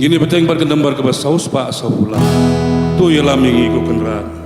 Gini beteng berkendembar ke saus pak saula. Tu ialah mingi ku kenrat.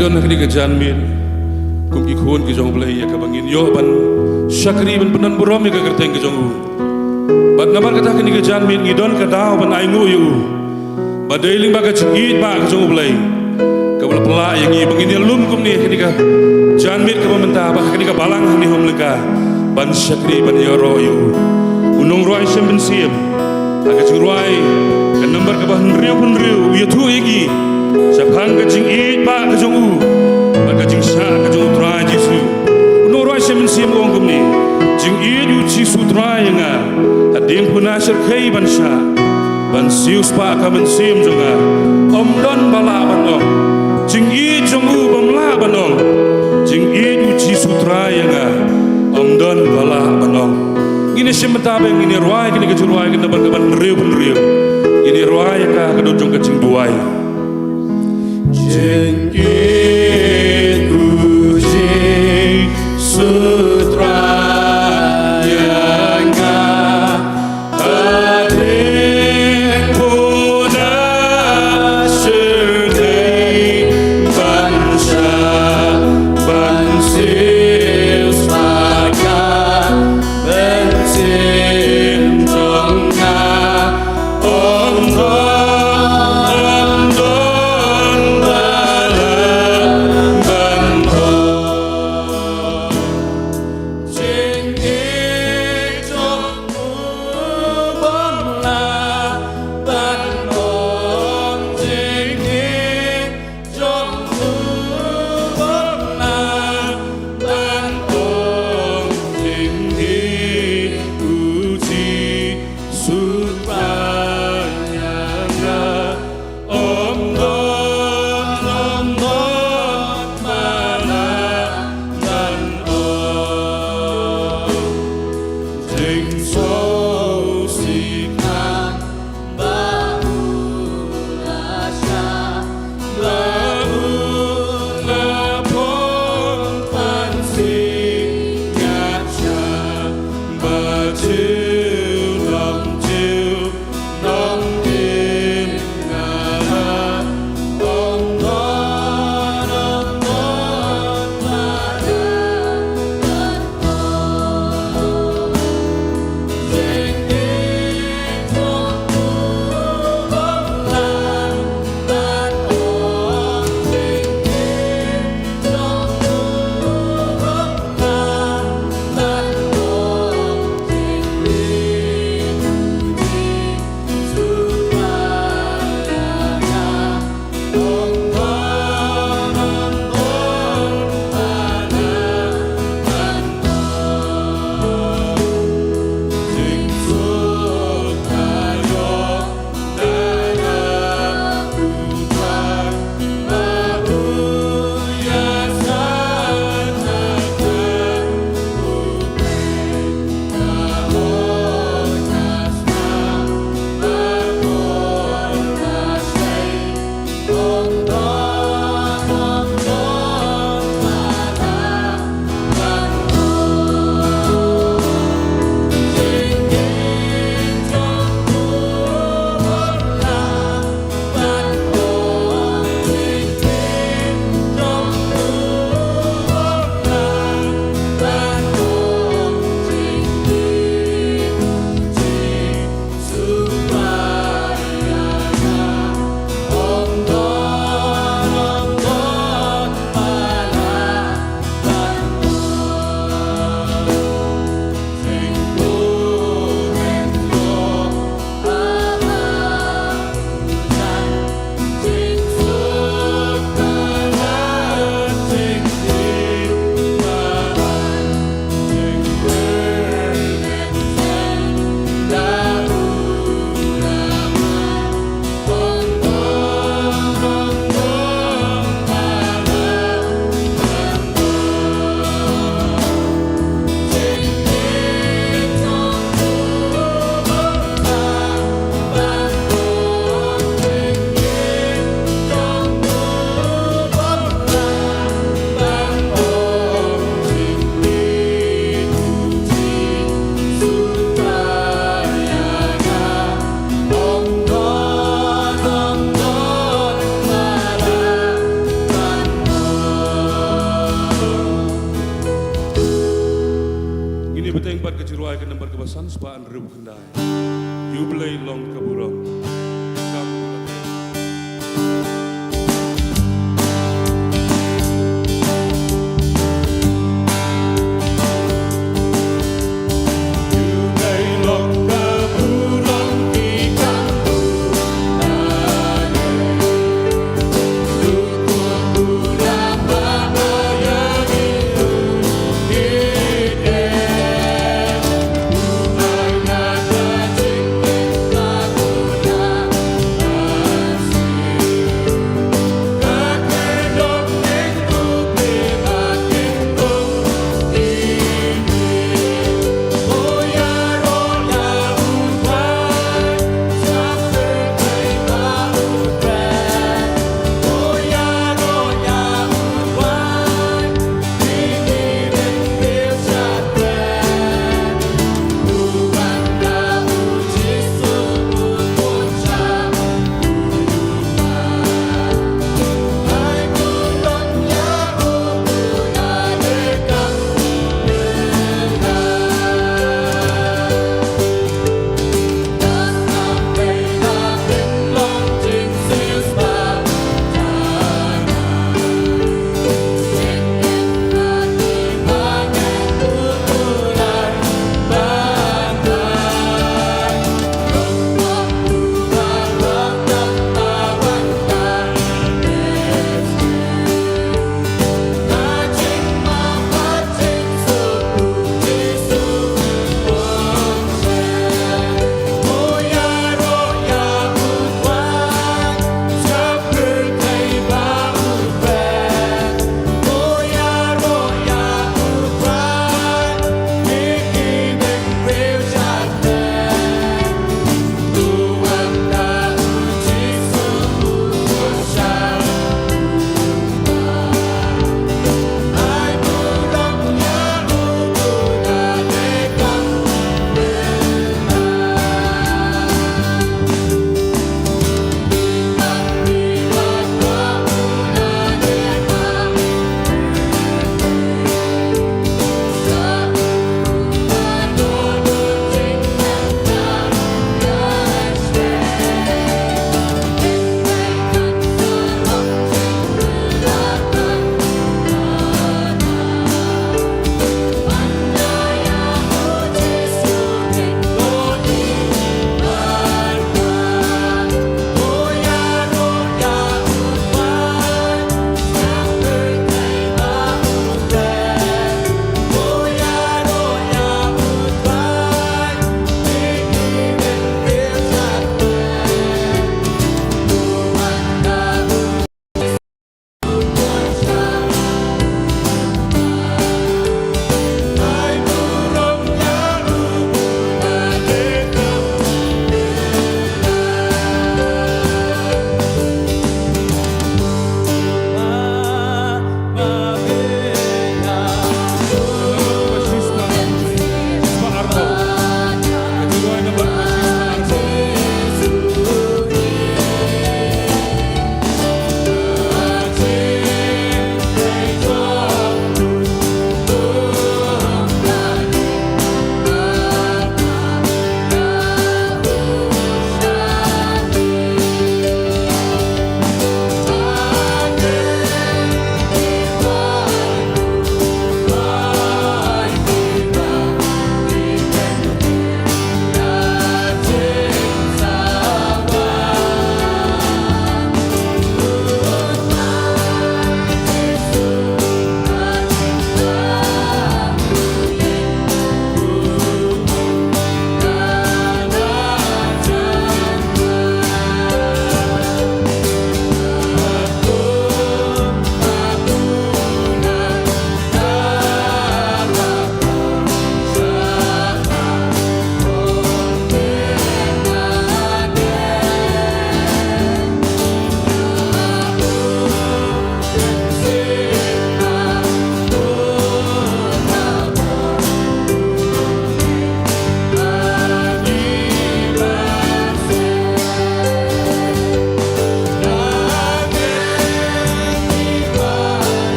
Don nak di kejanmin, kum ikon ke jong belai ya kabangin yo ban syakri ban penan buram ya kerteng ke jongu. Bat nabar kata ke ni kejanmin ngidon ke dau ban aingu yu. Badailing baga cingit ba ke jongu belai. Kabal pelak yang i bangin lum kum ni ke ni ka janmin ke mentah ba ke ni ka balang ni hom leka. Ban syakri ban yoro yu. Unong roi sem ben siem. Aga cing roi ke nomor ke ban riu pun riu ya tu igi. Sabhang kajing it ba kajong u ba kajing sha kajong tra jisu no roi sem sim ong gum ni jing it u chi su tra yanga adem puna sher khai ban sha ban sius pa ka ban sim jonga om don bala ban ong jing it jong u bam la ban ong jing it u chi su tra yanga om don bala ban ong ini sem tabe ini roi ini kajing roi kita ban riu pun riu ini roi ka kadon jong kajing duai Jeng uji sutra yang adek puna serdei bangsa bansil saka bensin jonga om belai long kaburang. Kamu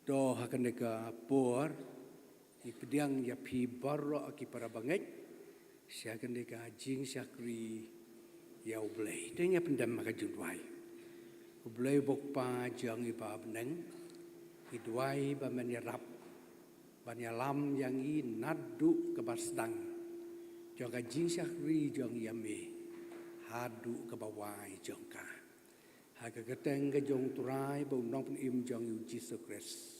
Do hakanega por ipediang ya pi barro aki para banget siakanega jing syakri ya ublay tenya pendam maka judwai ublay bokpa jang iba beneng idwai ba menyerap banyalam yang i nadu kebasdang jangka jing syakri jang yame hadu kebawai jangka haga keteng ke jong turai bau nong pun im jang yu Jesus Christ.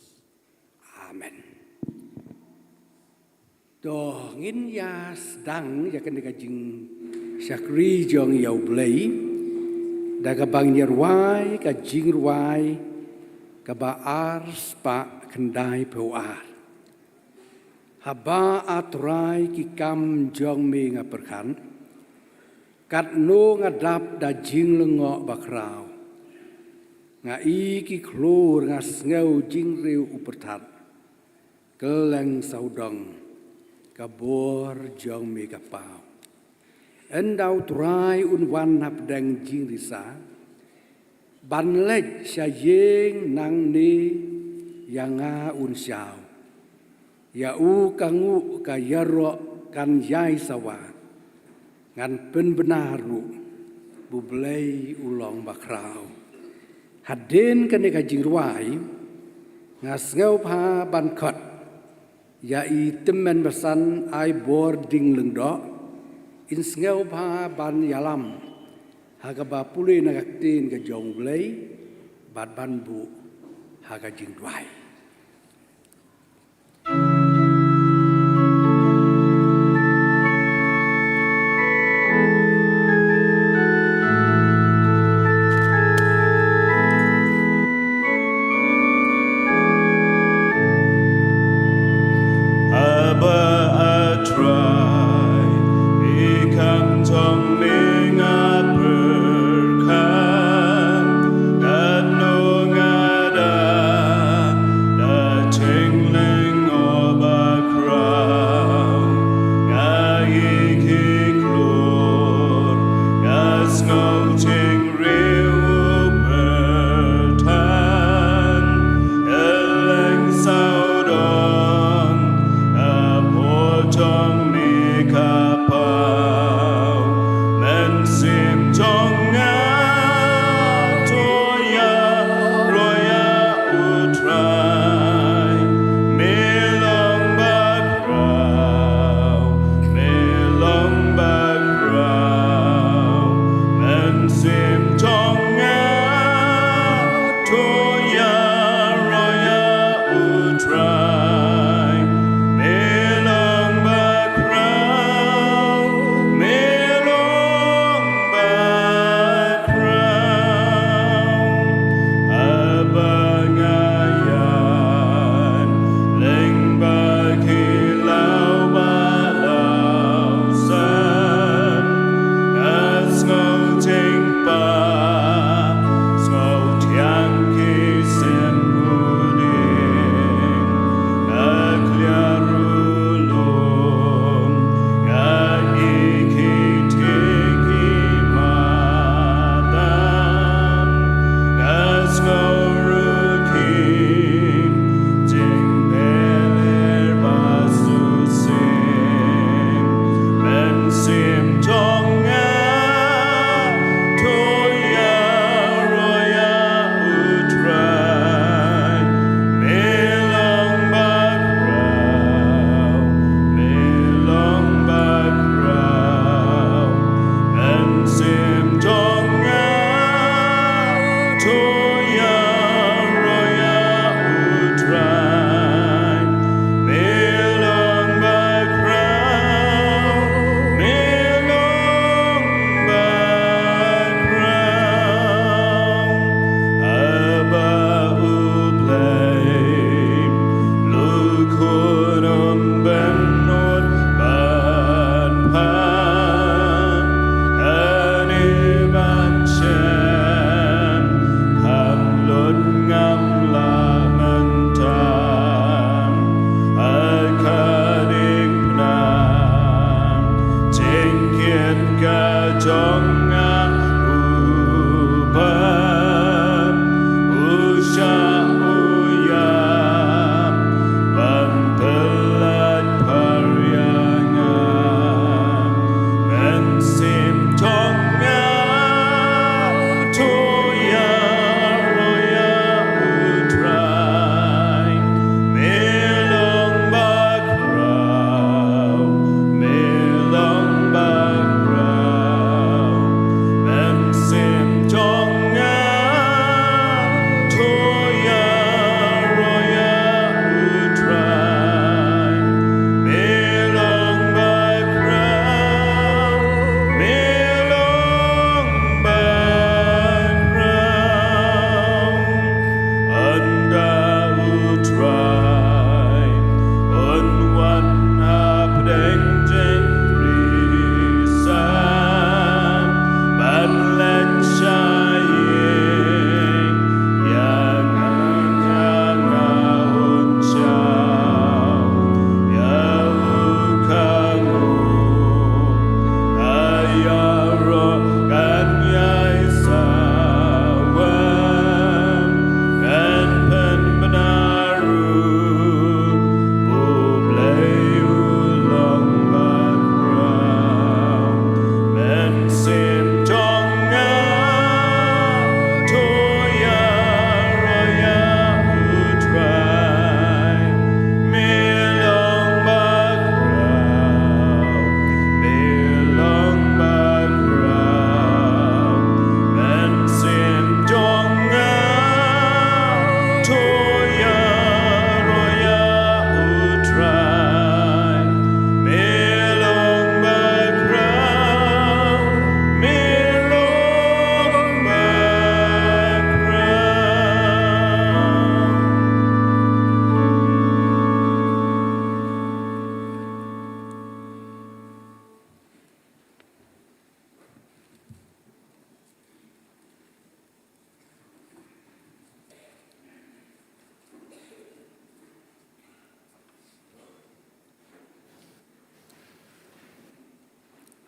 Amen. Doh ngin ya sedang ya kan dikajing syakri jong yau blay daga bang nyerwai ka jing ruai ka baar spa kendai pewar haba atrai ki kam jong me ngaperkan kat no ngadap da jing lengok bakrau ngai ki klur ngas ngau jing riu upertat keleng saudang kabor jong mi kapau endau trai unwan hap deng jing risa ban lek sya yeng nang ni yang nga un syau ya u kangu ka yaro kan yai sawa ngan pen benaru bublei ulong bakrau hadin kan ka jing ruai ngas ngau pa ban khot ya i temen besan ai boarding lengdo in ngau pa ban yalam haga ba puli nagaktin ka jong blay bad ban bu haga jing ruai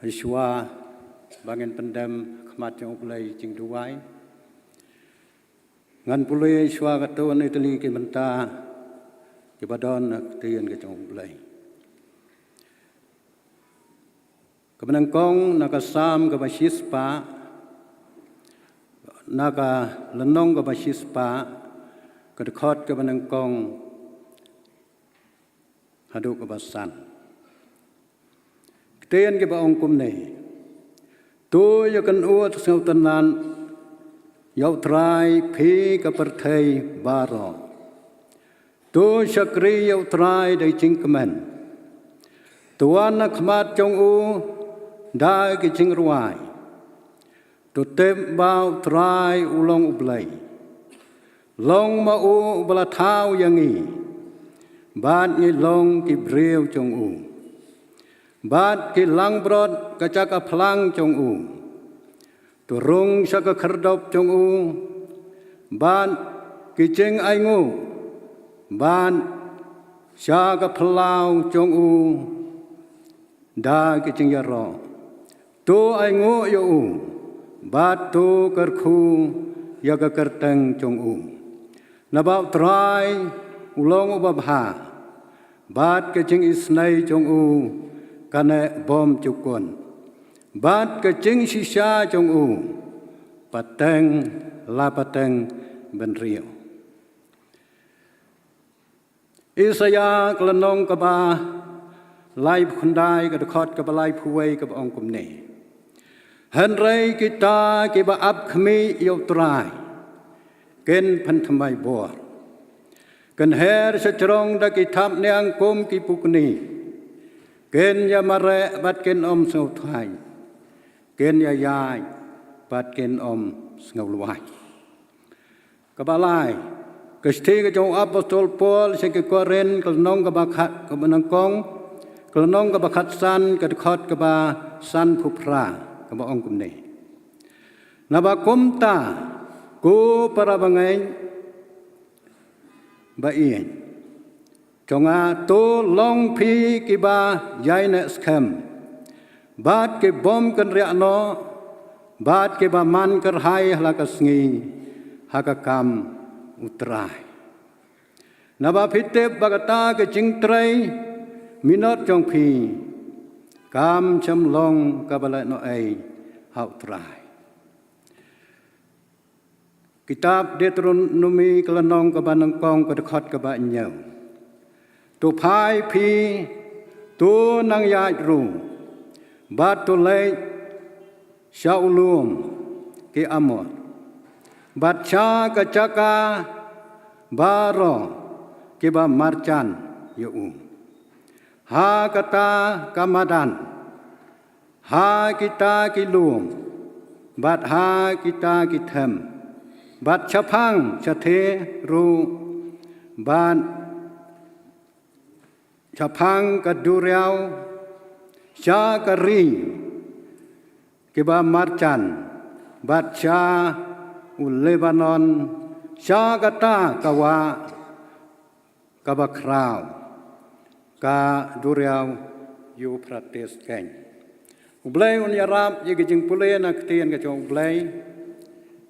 Aishwa bangen pendam kemat yang ulai jing duai. Ngan pulai Aishwa kata wan itali ke menta ke badan ketian ke jong ulai. Kemenangkong naga sam ke basispa naga lenong ke basispa kedekot ke menangkong haduk ke basan. Ketian ke baong kumne. Tu yakan uat seutanan yau trai pi ke pertai baro. Tu syakri yau trai dari cingkemen. Tuan nak mat jong u dai ke cingruai. Tu tem bau trai ulong ublai. Long ma u bala tau yangi. Bat ngi long ki breu jong u. Bat ki lang brod kacaka plang jong u. Turung saka kerdop jong u. Bat ki cing aingu. Bat saka pelau jong u. Da ki cing yaro. Tu aingu yo u. Bat tu kerku ya ka kerteng jong u. Nabau trai ulong ubabha. Bat ki cing isnai jong u. Kana bom cukun. Bat kecing sisa jong u. Pateng la pateng benrio. Isaya kelenong keba lai khundai ke dekot ke balai puwei ke ong kumne. Henrei kita ke ba ap khmi yo trai. Ken panthamai bor. Ken her secerong da kitap neang kum ki pukni. Ken ya mare bat ken om sngau thai. Ken ya yai bat ken om sngau luai. Kabalai kesti ke jong apostol Paul se ke koren kelnong ke bakhat ke menangkong kelnong ke bakhat san ke dekhot ke ba san phupra ke ba ong kumne. Naba kumta ku para bangai ba ien. Jonga tu long pi kiba yai ne skem. Bat ke bom kan ria no. Bat ke ba man ker hai halaka sngi. Haka kam utrai. Naba pitep bagata ke jingtrai. Minot jong pi. Kam cham long kabala no ai hau trai. Kitab Deuteronomi kelenong ke banangkong ke dekat ke ba nyau. Tu pai pi tu nang yai ru bat tu lei shaulum ke amor bat cha ka chaka baro ke ba marchan yu ha kata kamadan ha kita kilum bat ha kita kithem bat chapang chathe ru bat Chapang kaduriau sya kari kiba marchan bat sya Lebanon sya kata kawa kabakrau ka duriau Euphrates ken ublai un yarap ye gijing pule na ktien ka jong ublai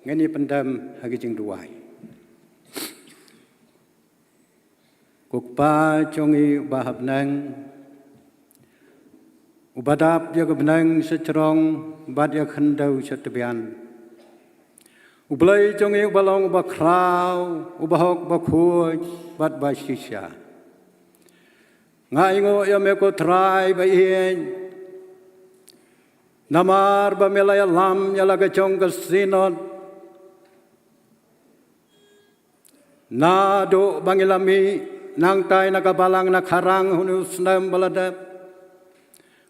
ngeni pendam ha gijing duai Kukpa congi bahab nang ubadap ya kebenang secerong bad ya khendau setebian ublai congi ubalong ubakrau ubahok bakhuj bad basisya ngai ngo ya meko trai ba ien namar ba melaya lam ya laga chong ka sinot na do bangilami nang tay nakabalang nakarang hunus nam baladap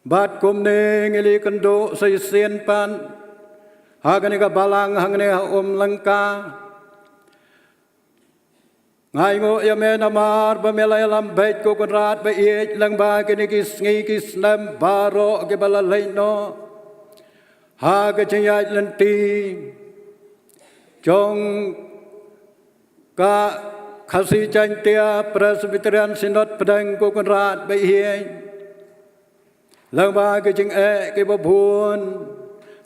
bat kumne ngili kendo sa isien pan hagani kabalang hangane lengka ngai ngo yame namar bamelay lam bait ko kunrat ba iej lang ba kini kisngi kisnam baro ke balalay no haga chayaj lanti jong ka khasi chantia presbyterian synod pedang ko kunrat ba iej lang ba ke jing ke babun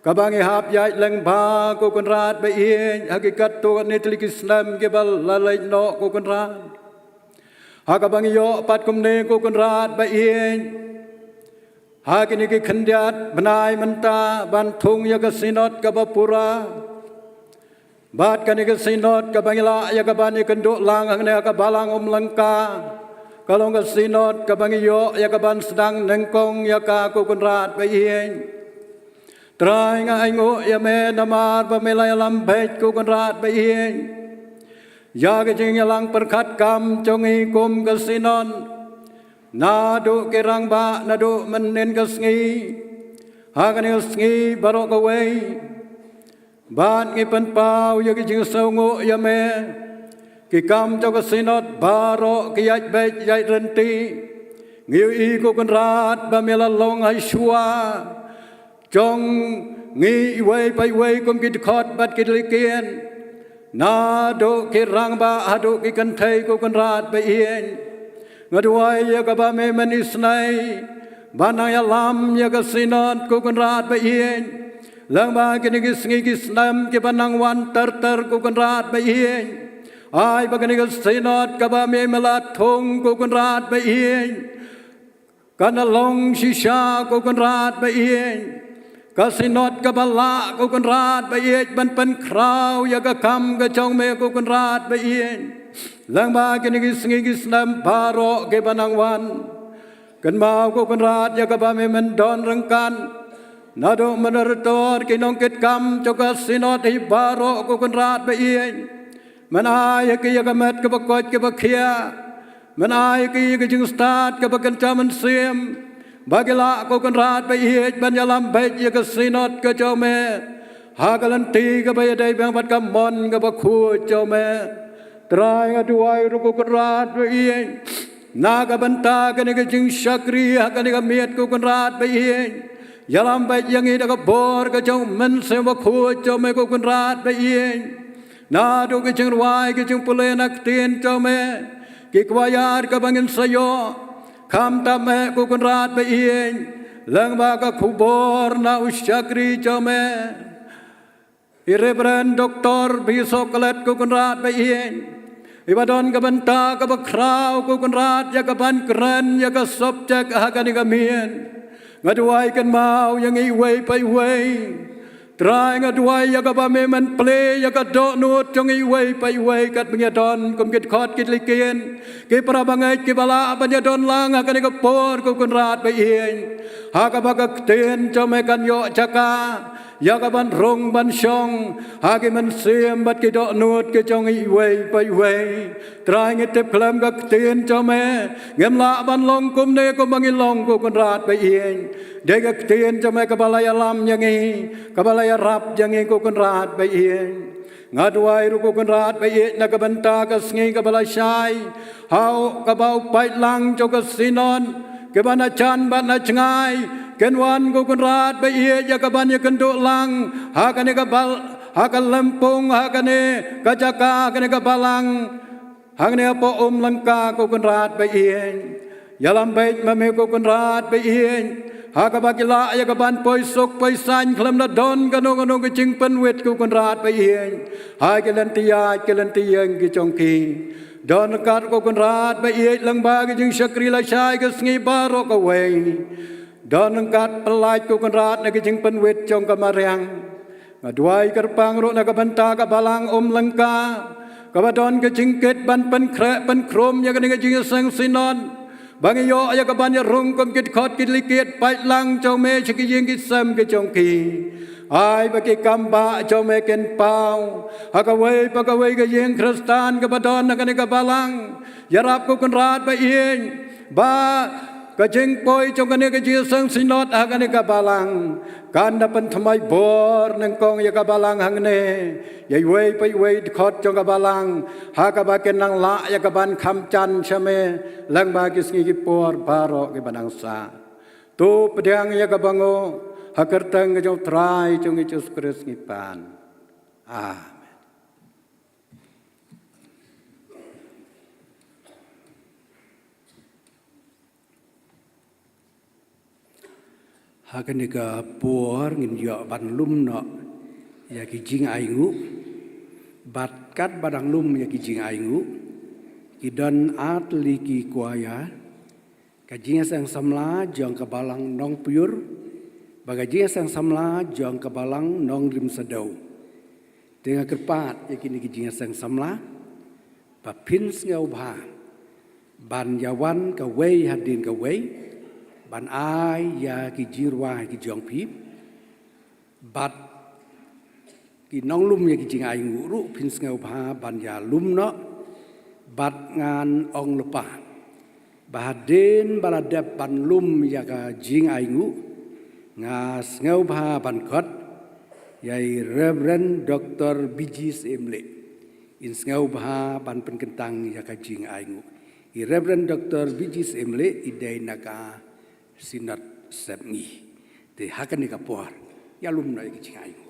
kabangi hap yai lang ba ko kun rat ba ien hakikat to ne telik Islam ke bal lalai no ko kun rat ha kabangi yo pat kum ne ko kun rat ba ien ha kini ke khandiat banai menta ban thung ya ka sinot ka bapura bat kani ke sinot ka bangila ya ka bani kenduk lang hang ne ka balang lengka kalau ke sinot ka bangiyo ya ka ban sedang nengkong ya ka ko kun rat ba ien trai nga aingo ya me namar ba melai lam bait ko kun rat ba ien ya ke jing ya lang perkhat kam chongi kum ke sinon na do ke rang ba na do menen ke sngi ha ka ne sngi barok ka wei ban ngi pen pau ya ke jing sau ngo ya me ki kam cho ka sinot baro ki yai bet yai renti ngiu i ko kun rat ba mela long hai shua chong ngi wei pai wei kum ki khot bat ki likien na do ki rang ba ha do ki kan thai ko kun rat ba ien ngadwai ya ka ba me manis nai banang ya lam ya ka sinot ko kun rat ba ien lang ba ki ni sngi ki snam ki banang wan ter ko kun rat ba ien ai bagani ka sinot ka ba me melat thong ko kun rat ba ien kana long shisha ko kun rat ba ien ka sinot ka bala ko kun rat ba ien ban pen kraw ya ka kam ka chong me ko kun rat ba ien lang ba kini ki sngi ki snam baro ke banang wan kan mau ko kun rat ya ka ba me men don rengkan nado menertor ki nong ket kam cho ka sinot hi baro ko kun rat ba ien manai ke ya kamat ke bakot ke bakhia manai ke ke jing start ke bakan chaman sim bagila ko kan rat ba hiej ban yalam bait ya ke sinot ke chome ha kalan ti ke ba dai bang bat kam mon ke bakhu chome trai aduai ru ko kan rat ba hiej na ka banta ke ne ke jing shakri ha ke ne ke miet ko kan rat ba hiej yalam bait yang i da ka bor ke chom men se bakhu chome ko kan rat ba hiej na do ke jeng ruai ke jeng pule nak tin cho me ki kwayar ka bangin sayo kham ta me ko kun rat ba ien lang ba ka khubor na usyakri cho me irebran doktor bi soklet ko kun rat ba ien ibadon ka banta ka bakraw ko kun rat ya ka ban kran ya ka subject ha ka ni ka mien ngaduai kan mau yang i wei pai wei trai ngaduai ya ka ba me man ple ya ka do nut chong i wei pai wei kat mnya don kum kit khot kit likien ke pra bangai ke bala ban ya don lang ka ni ka por ko kun rat ba ien ha ka ba ka ten cho me kan yo chaka ya ka ban rong ban shong ha ke man sim bat ke do nut ke chong i wei pai wei trai ngi tep klam ka ten cho me ngem la ban long kum ne ko mangi long ko kun rat ba ien de ka ten cho me ka bala ya lam yang i ka bala ya rap yang ko kun rat ba ien ngadwai ru ko kun rat ba ien na ka banta ka sngi ka bala shai hau ka bau pai lang cho ka sinon ke bana chan bana chngai ken wan ko kun rat ba ien ya ka ban ya kan do lang ha ka ne ka bal ha ka lempung ha ka ne ka jaka ka ne ka balang hang ne po lengka ko kun rat ba ien yalam bait ma me ko kun rat ba ien ha ka bakila ya ka ban poi sok poi san klam na don ka no ka ching pen wet ko kun rat ba ien ha ke len tiang ki chong ki don kat ko kun rat ba ien lang ba ki jing shakri la shai ka sngi baro ka wei don kat pelaj ko kun rat na ki jing pen wet chong ka mariang ngadwai kerpang ro na ka banta ka balang lengka ka ba don ka jing ket ban pen kre pen krom ya ka ni ka jing sang sinon bang yo ya ka ban ya rung kom kit khot kit likiet pai lang cho me chki yeng kit sam ke chong ki ai ba ki kam ba cho me ken pau ha ka wei pa ka wei ka yeng kristan ka ba don na ka ni ka balang ya rap ko kun rat ba ien ba ka jeng poi chong ka ni ka ji sang sinot ha ka ni ka balang kan da pen thamai bor nang kong ya ka balang hang ne ya wei pai wei khot chong ka balang ha ka ba ken nang la ya ka ban kham chan chame lang ba ki sngi ki por baro ki banang sa tu pedang ya ka bango ha kertang ka jong trai chong i Yesus Kristus ngi pan amen. hakan nika puar ngin yo ban lum no ya ki jing aingu bat kat badang lum ya ki jing aingu ki don atli ki kuaya ka jing sang samla jong ka balang nong pur baga jing sang samla jong ka balang nong rim sadau dengan kerpat ya kini ki jing sang samla pa pins ngau bha ban yawan ka wei hadin ka wei ban ai ya ki jirwa ki jong pip bat ki nong lum ya ki jing ai nguru pins ngau bha ban ya lum no bat ngan ong lepa baden baladap ban lum ya ka jing ai ngu ngas ngau bha ban kot yai Reverend Dr. Bijis Emle in ngau bha ban penkentang ya ka jing ai ngu i Reverend Dr. Bijis Emle idai naka sinat sepngi te hakan ni kapuar ya lum na ki chingai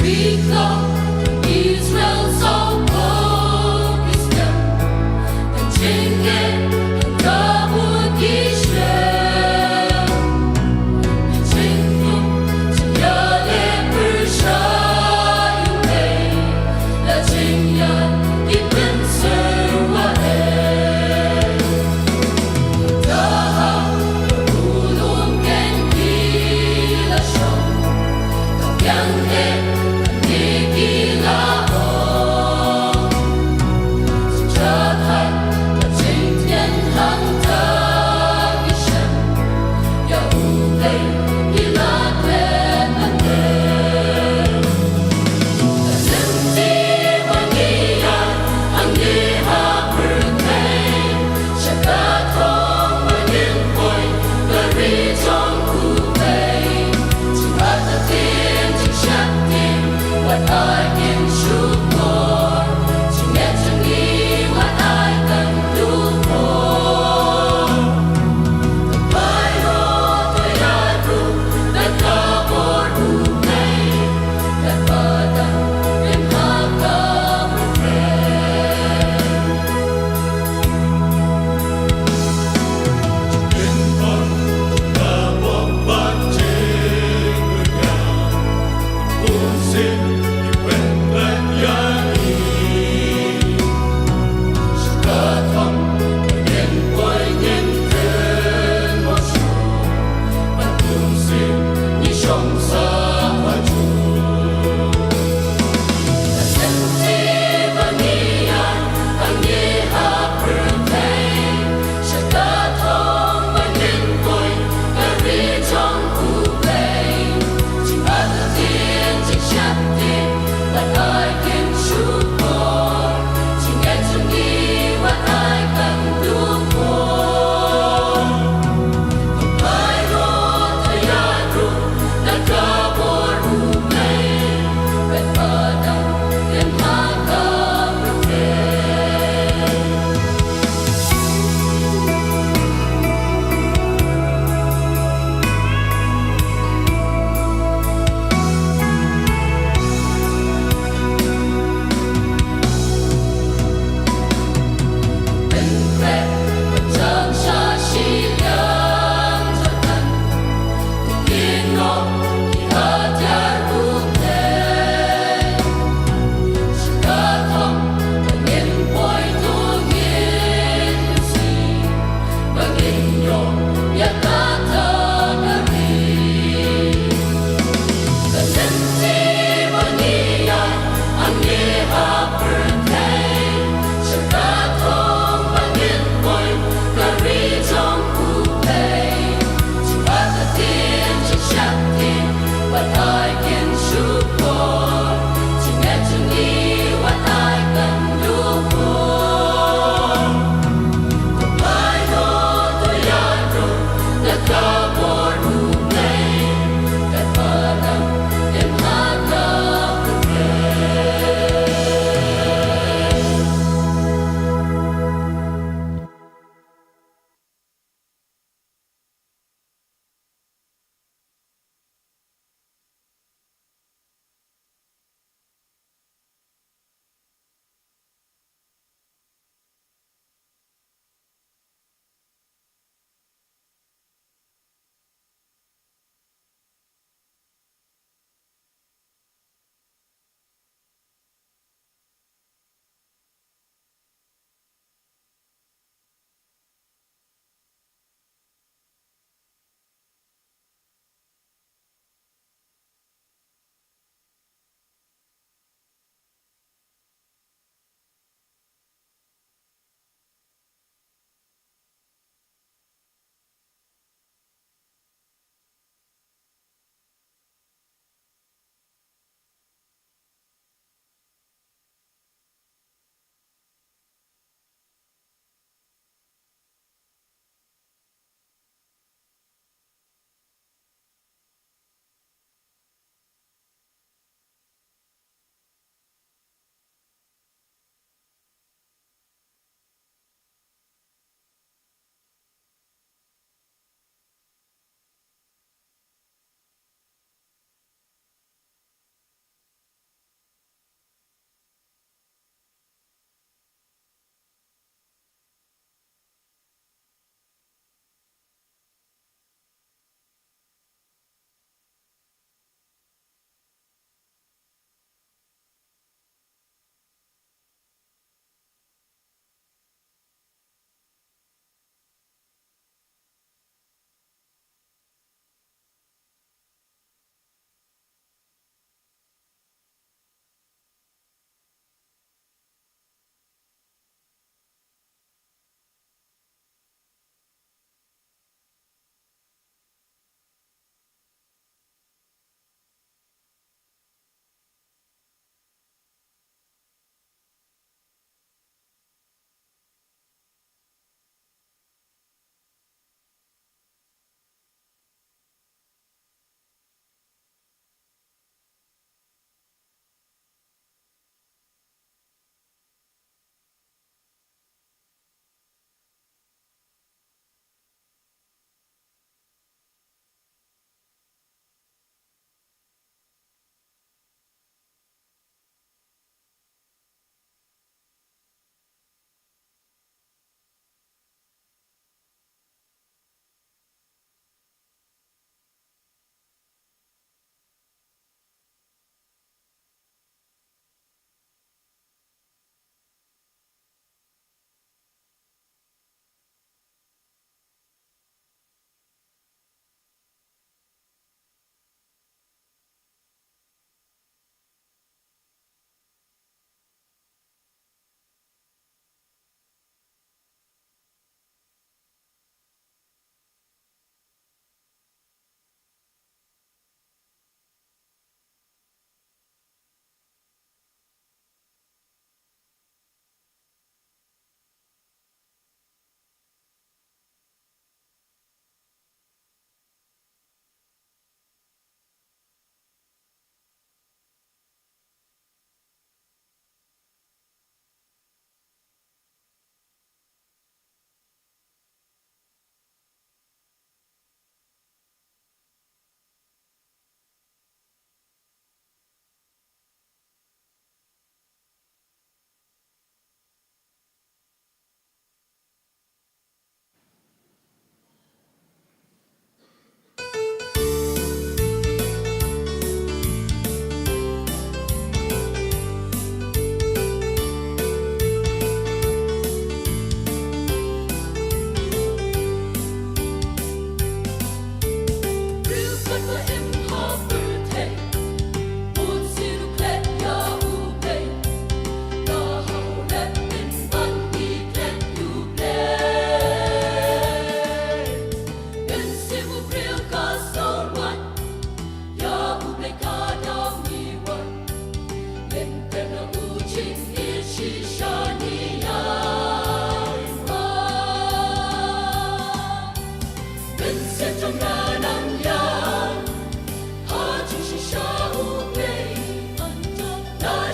Hãy subscribe cho kênh Ghiền Mì Gõ để không bỏ lỡ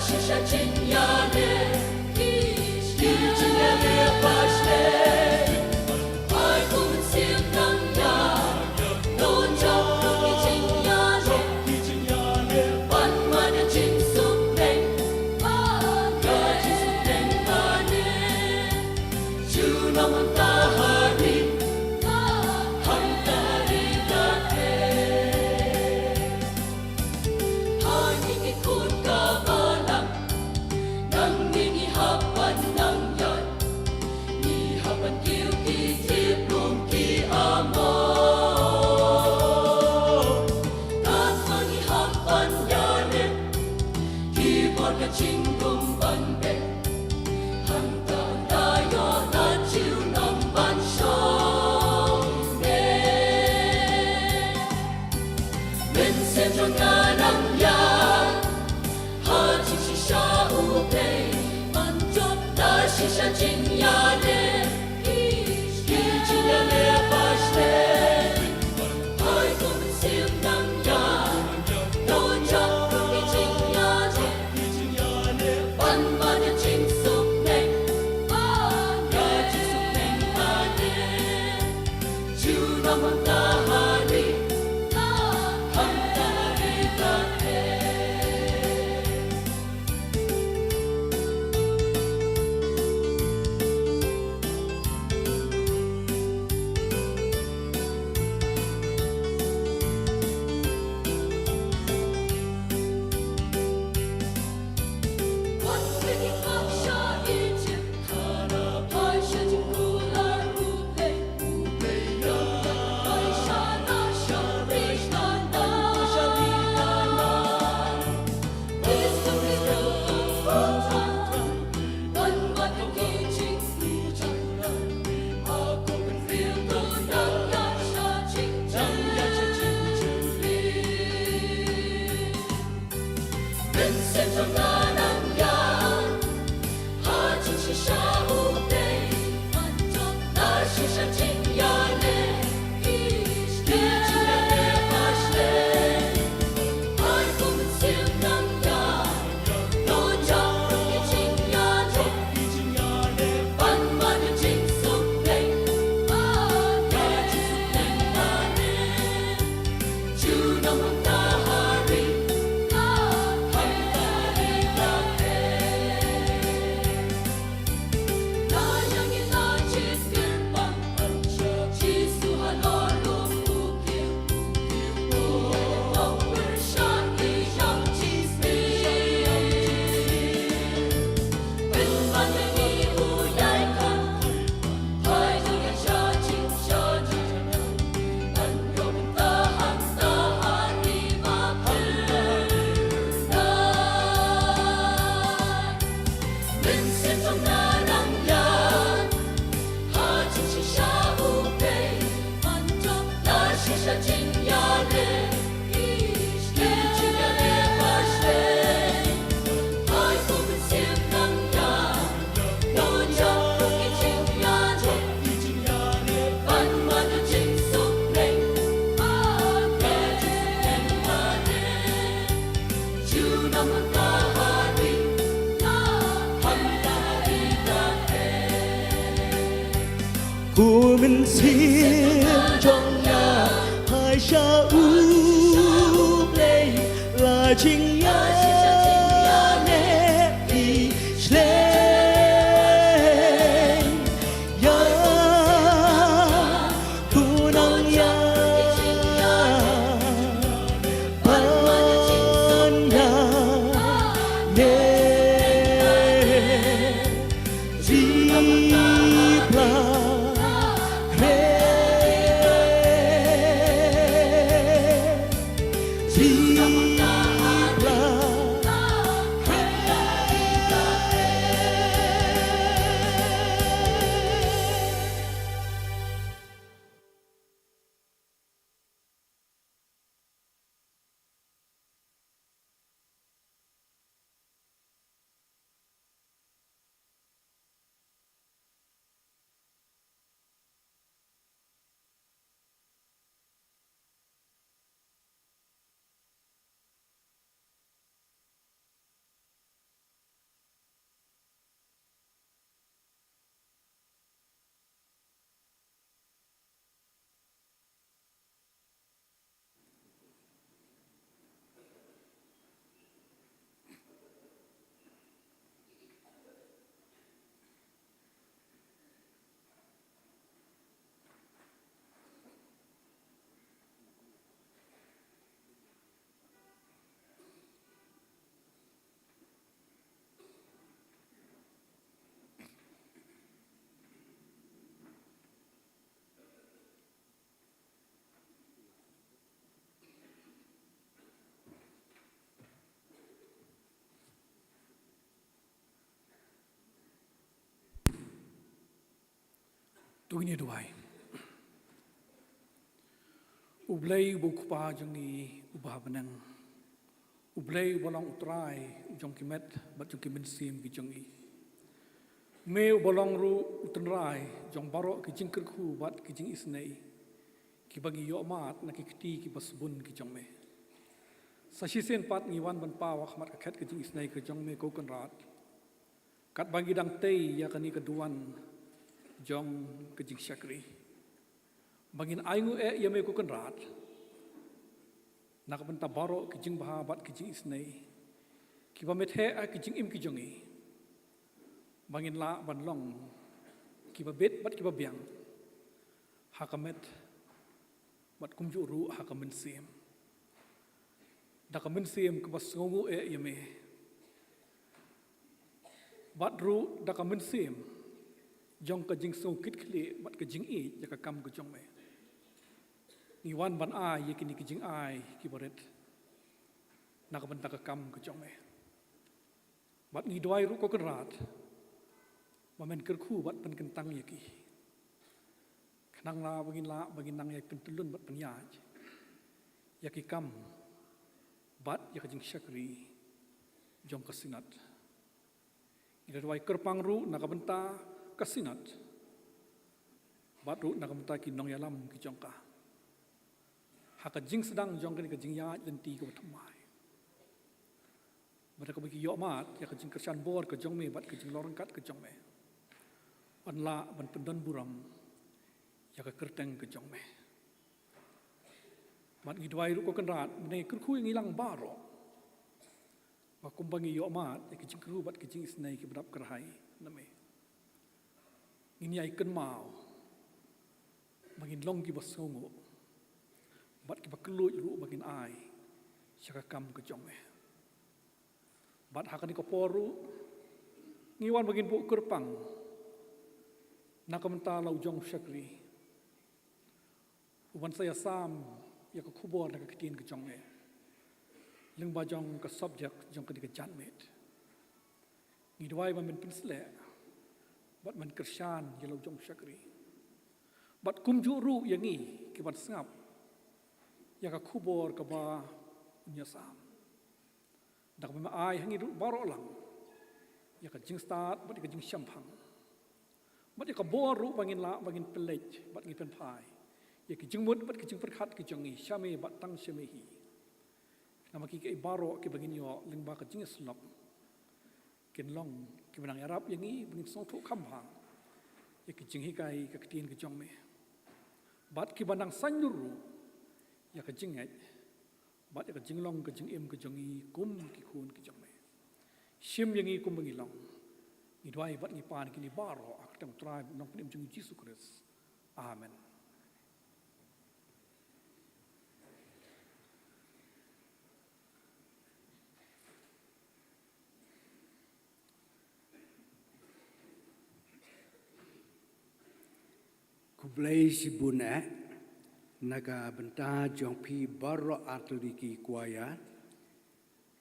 是山尽压裂，已经压裂发生。爱共情能压，都着已经压裂，万万的情愫内，啊，情愫内啊内，就那么大力，很大力的爱。Ikut kabalang nang inihapan ng yan, ihapan kiw kitipong kiamon. At mangihapan yanin, kibon ka cingkong bande, hanggang tayo na chiw ng bansyon. Minsan yung nanang yan, 下午北，满中那西山尽压裂，已经压裂发生。爱共情能压，都着已经压裂，万万的情愫内，啊，情愫内啊内，就那么大力，很大力的爱。của mình xin trong nhà hai cha úp lên là chính nhớ nè đi lên ya ku nang ya ban ya nè Zipla Tuginya duai. Ublay bukpa jongi ubah benang. Ublay bolong utrai jong kimet bat jong kimen sim ki jongi. Me bolong ru utenrai jong barok ki jing kerku bat ki jing isnei. Ki bagi yo mat na ki keti ki basbun ki jong me. Sashi sen pat ngiwan ban pa wak mat ka khet ki jing isnei ki jong me ko kan rat. Kat bagi dang tei ya kani keduan jong ki jing syakri. Bangin aingu ya me ko kan rat. Nak benta barok ki jing bahabat ki jing isnei. Ki bamet he ki jing im ki jongi. Bangin la ban long ki babet bat ki babiang. Hakamet bat kumju ru hakamen sim. Dakamen sim ke bas ngongu ya me. Bat ru dakamen sim jong ka jing sungkit kli bat ka jing i ya ka kam ka jong me. Iwan ban ai ye kini kijing ai kibaret nak benta ka kam ka jong me. Bat ni doai ru ko kerat. Mamen kerku bat pen kentang ye ki. Kenang la bangin nang ye pentulun bat penyaj. Ya ki kam bat ya ka jing syakri jong kasinat. Ida doai kerpang ru nak benta kasinat. Bat ru nak benta ki nong yalam ki jong ka. Haka jing sedang jong kini ke jing ya lenti ke batamai. Bada ke bagi yok mat ya ke jing kersian bor ke jong me bat ke jing lorengkat ke jong me. Ban la ban pendon buram ya ke kerteng ke jong me. Mat ngidwai ru ko kenrat mene kerku yang hilang baro. Ba kumbangi yok mat ya ke jing keru bat ke jing isnai ke bedap kerhai name. Ini ai ken mau. Bangin long ki basongo. Bat ki bakeluj ru bagin ai syaka kam ke jong me. Bat hakani ko poru ngiwan bagin bu kerpang nakamenta lau jong syakri. Uban saya sam ya ke kubor na ke ketin ke jong me. Leng ba jong ke subjek jong ke ke janmet. Ngidwai ba men pensle bat man kersyan ya lau jong syakri. Bat kumju ru yang ni ke bat sengap ya ka kubor ka ba unya sam dak ma ai hangi ru baro lang ya ka jing start bat ka jing syampang bat ya ka bor ru bangin la bangin pelej bat ngi pen pai ya ki jing mut bat ki jing perkhat ki jongi syame bat tang syame hi nama ki ke baro ki bangin yo ling ba ka jing slap ken long ki benang arab yang ni bangin song thu kham hang ya ki jing hi kai ka tin ki jong me bat ki bandang sanjuru ya ka jing ai bat ya ka jing long ka jing im ka jongi kum ki khun ki jong me shim yang i kum bangi long ni dwai bat ni pan ki ni baro ak tang tribe nong pnim jong Jesus Christ amen. Kublai si buna naga benta jong pi baro atliki kuaya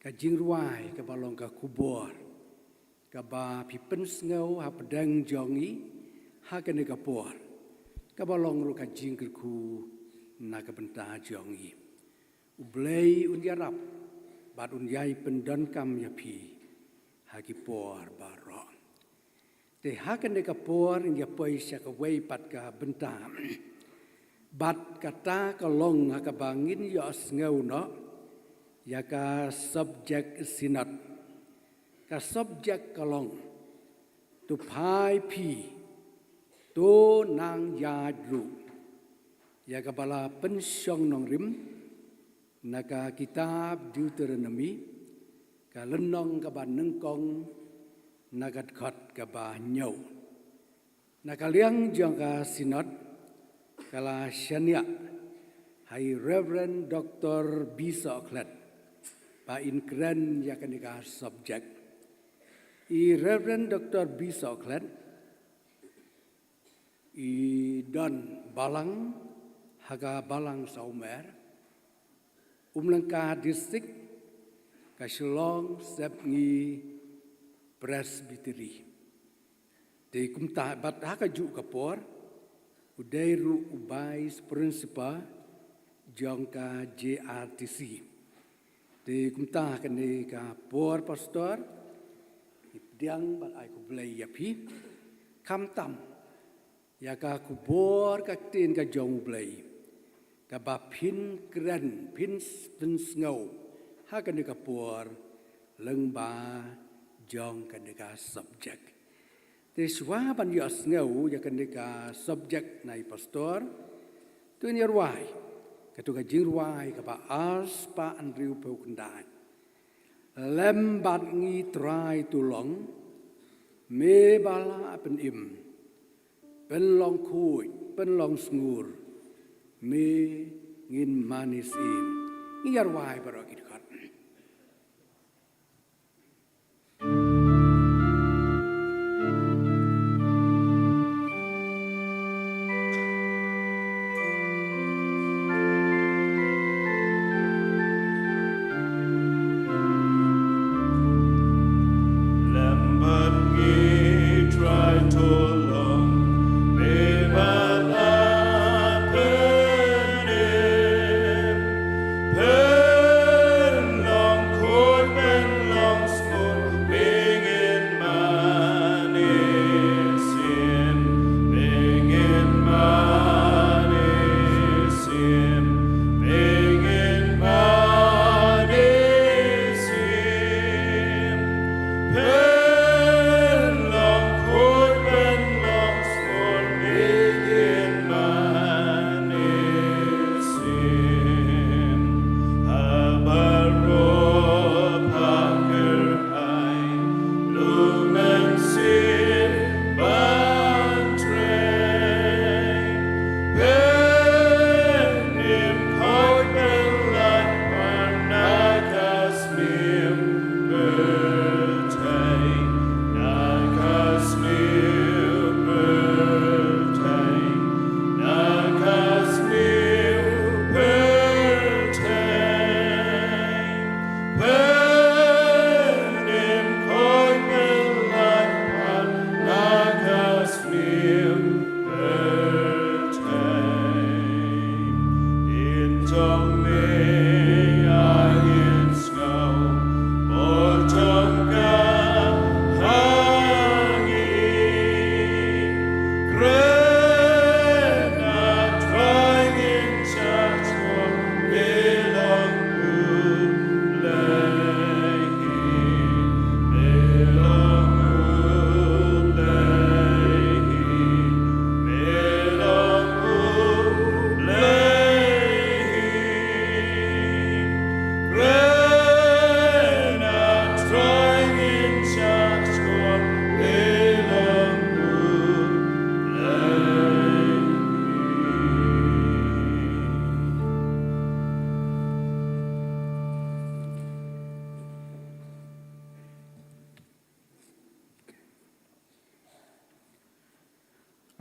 ka jingruai ka balong ka kubor ka ba pi pensngau ha pedang jongi ha ka ne ka por ka balong ru ka jingkerku naga benta jongi ublei un yarap bat un yai pendon kam ya pi ha ki por baro te ha ka ne ka por ya poi sya ka wei pat ka benta bat kata kalong ka bangin ya ngau no ya ka subjek sinat ka subjek kalong tu pai pi tu nang ya dru ya ka bala pensyong nong rim naka kitab Deuteronomy ka lenong ka ba nengkong nagat khat ka ba nyau naka liang jong ka sinat kala syania hai Reverend Dr. Bisa Oklet pa inkren ya kanika subjek i Reverend Dr. Bisa Oklet i don balang haga balang saumer umlangka distrik ka Shillong sepngi presbytery de kumta bat haka ju kapor Udairu Ubais Principal Jongka JRTC. Di kumtah kene ka por pastor diang bat ai ku blai yapi kam tam ya ka ku bor ka tin ka jong blai ka ba pin kran pin ngau ha kene ka por leng ba jong kene ka subject te swa ban yos ngau ya kene ka subject nai pastor tu ni ruai ketua jirwai kapa ars pa Andrew Pukendai lembat ngi trai tulong me bala pen im pen long kui pen long sngur me ngin manis im ngirwai barokit kat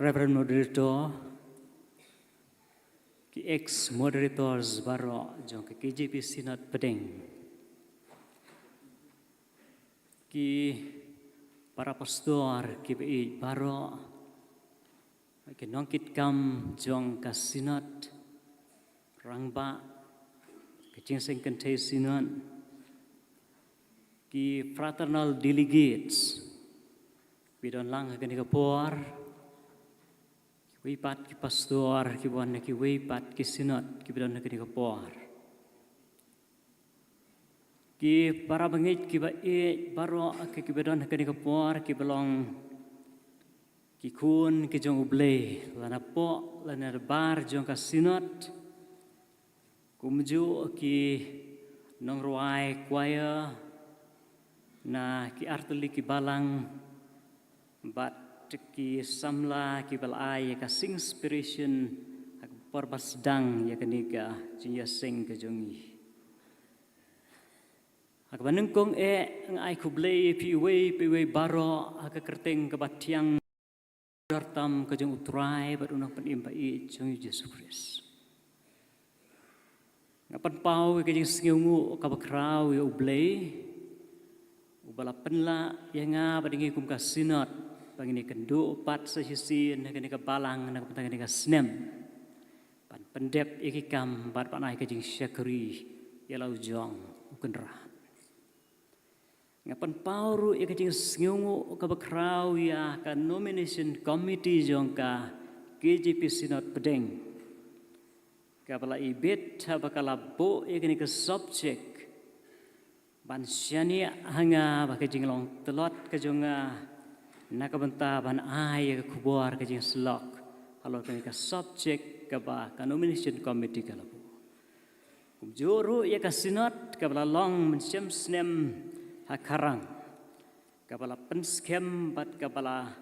Reverend Moderator, ki ex-moderators baro jong ke KJP Sinat Pedeng, ki para pastor ki bei baro, ki nongkit kam jong ka Sinat rangba, ki jingseng kente Sinat, ki fraternal delegates, bidon lang kini kapor, wipat ki pastor ki buan ki wipat ki sinat ki bidan ki kapor ki para bangit ki ba baro ki bidan ki kapor ki belong ki kun ki jong uble lana po lana bar jong ka sinat kumju ki nong ruai choir na ki artuli ki balang bat ki samla ki balai ka sing inspiration ak perbasdang ya kenika jinya sing ke jongi ak banengkong ang ai kublei pi we baro ak kerteng ke batiang dartam ke jong utrai barunang penimba i jongi Yesus Kristus ngapan pau ke jing singungu ka bakrau ya ublei ubala penla ya nga badingi kum ka sinat bangini kendu pat sehisin kini ke balang nak petang kini ke snem pan pendep ikikam bat panai ke jing syakri yalau jong ukenra ngapan pauru ikijing sngungu ke bakrau ya ka nomination committee jong ka KJP Synod Pedeng kapala ibet habakala bo ikini ke subject ban syani hanga ba kejing long telot kejonga nakabenta ban ai ke kubuar kejing slok kalau ke subject ke ba nomination committee kalau juru ya ka synod kapala long mensyem snem hakarang kapala penskem bat kapala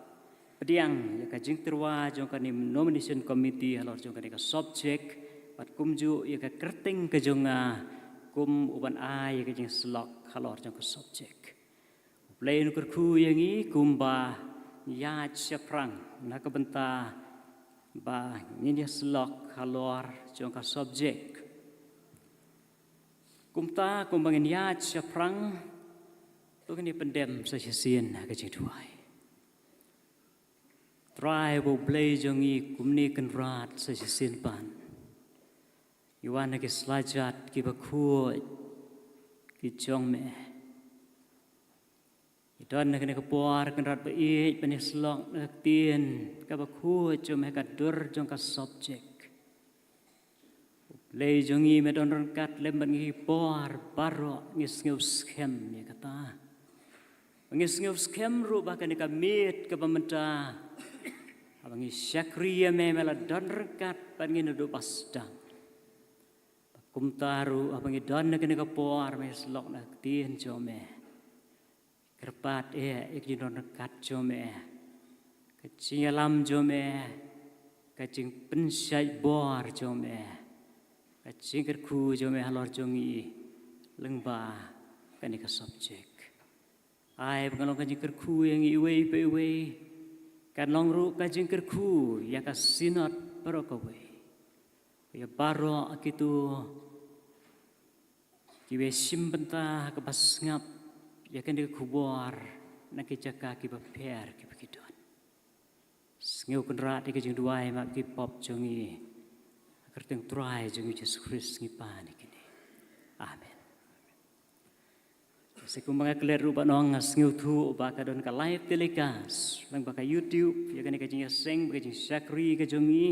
pediang ya ka jing terwa jong ka nomination committee halor jong ka subject bat kumju ya ka kerting kejonga kum uban ai ke jing slok halor jang ke subject plain kurku yang i kumba ya chaprang nak benta ba nyinya slok halor jang ke subject kumta kumbangin ya chaprang tu kini pendem sesin ke jing duai try bo play jang i kumni kan rat sesin pan Iwan ke selajat ki baku ki jong me. Idon nak ke puar kan rat beik penis slok nak tien ka baku jom ka dur jong ka subject. Lei jongi me don rangkat lemban ngi puar baro ngis ngeu scam ya kata. Ngis ngeu scam ru bahkan ka mit ke pementa. Abangi syakriya me mela don rangkat pan ngi do pasdang. Kumtaru apa ngidon nak kena kapor mes lok nak tien jome kerpat ikjidon kat jome kecing alam jome kecing pensyai bor jome kecing kerku jome halor jongi lengba kena ke subjek ai pengalong kecing kerku yang iwe pe kan longru kecing kerku ya ka synod barokawe ya baro akitu kiwe simbenta ke pas ngap ya kan dia kubor nak jaka ki baper ki bekidon ngeu kenrat ke jeng duai mak ki pop jongi kerteng try jongi Jesus Christ ngipan kini amen sekumang keler rupa nong ngeu thu ba ka don ka live telecast lang ba ka YouTube ya kan ke jeng seng ke jeng syakri ke jongi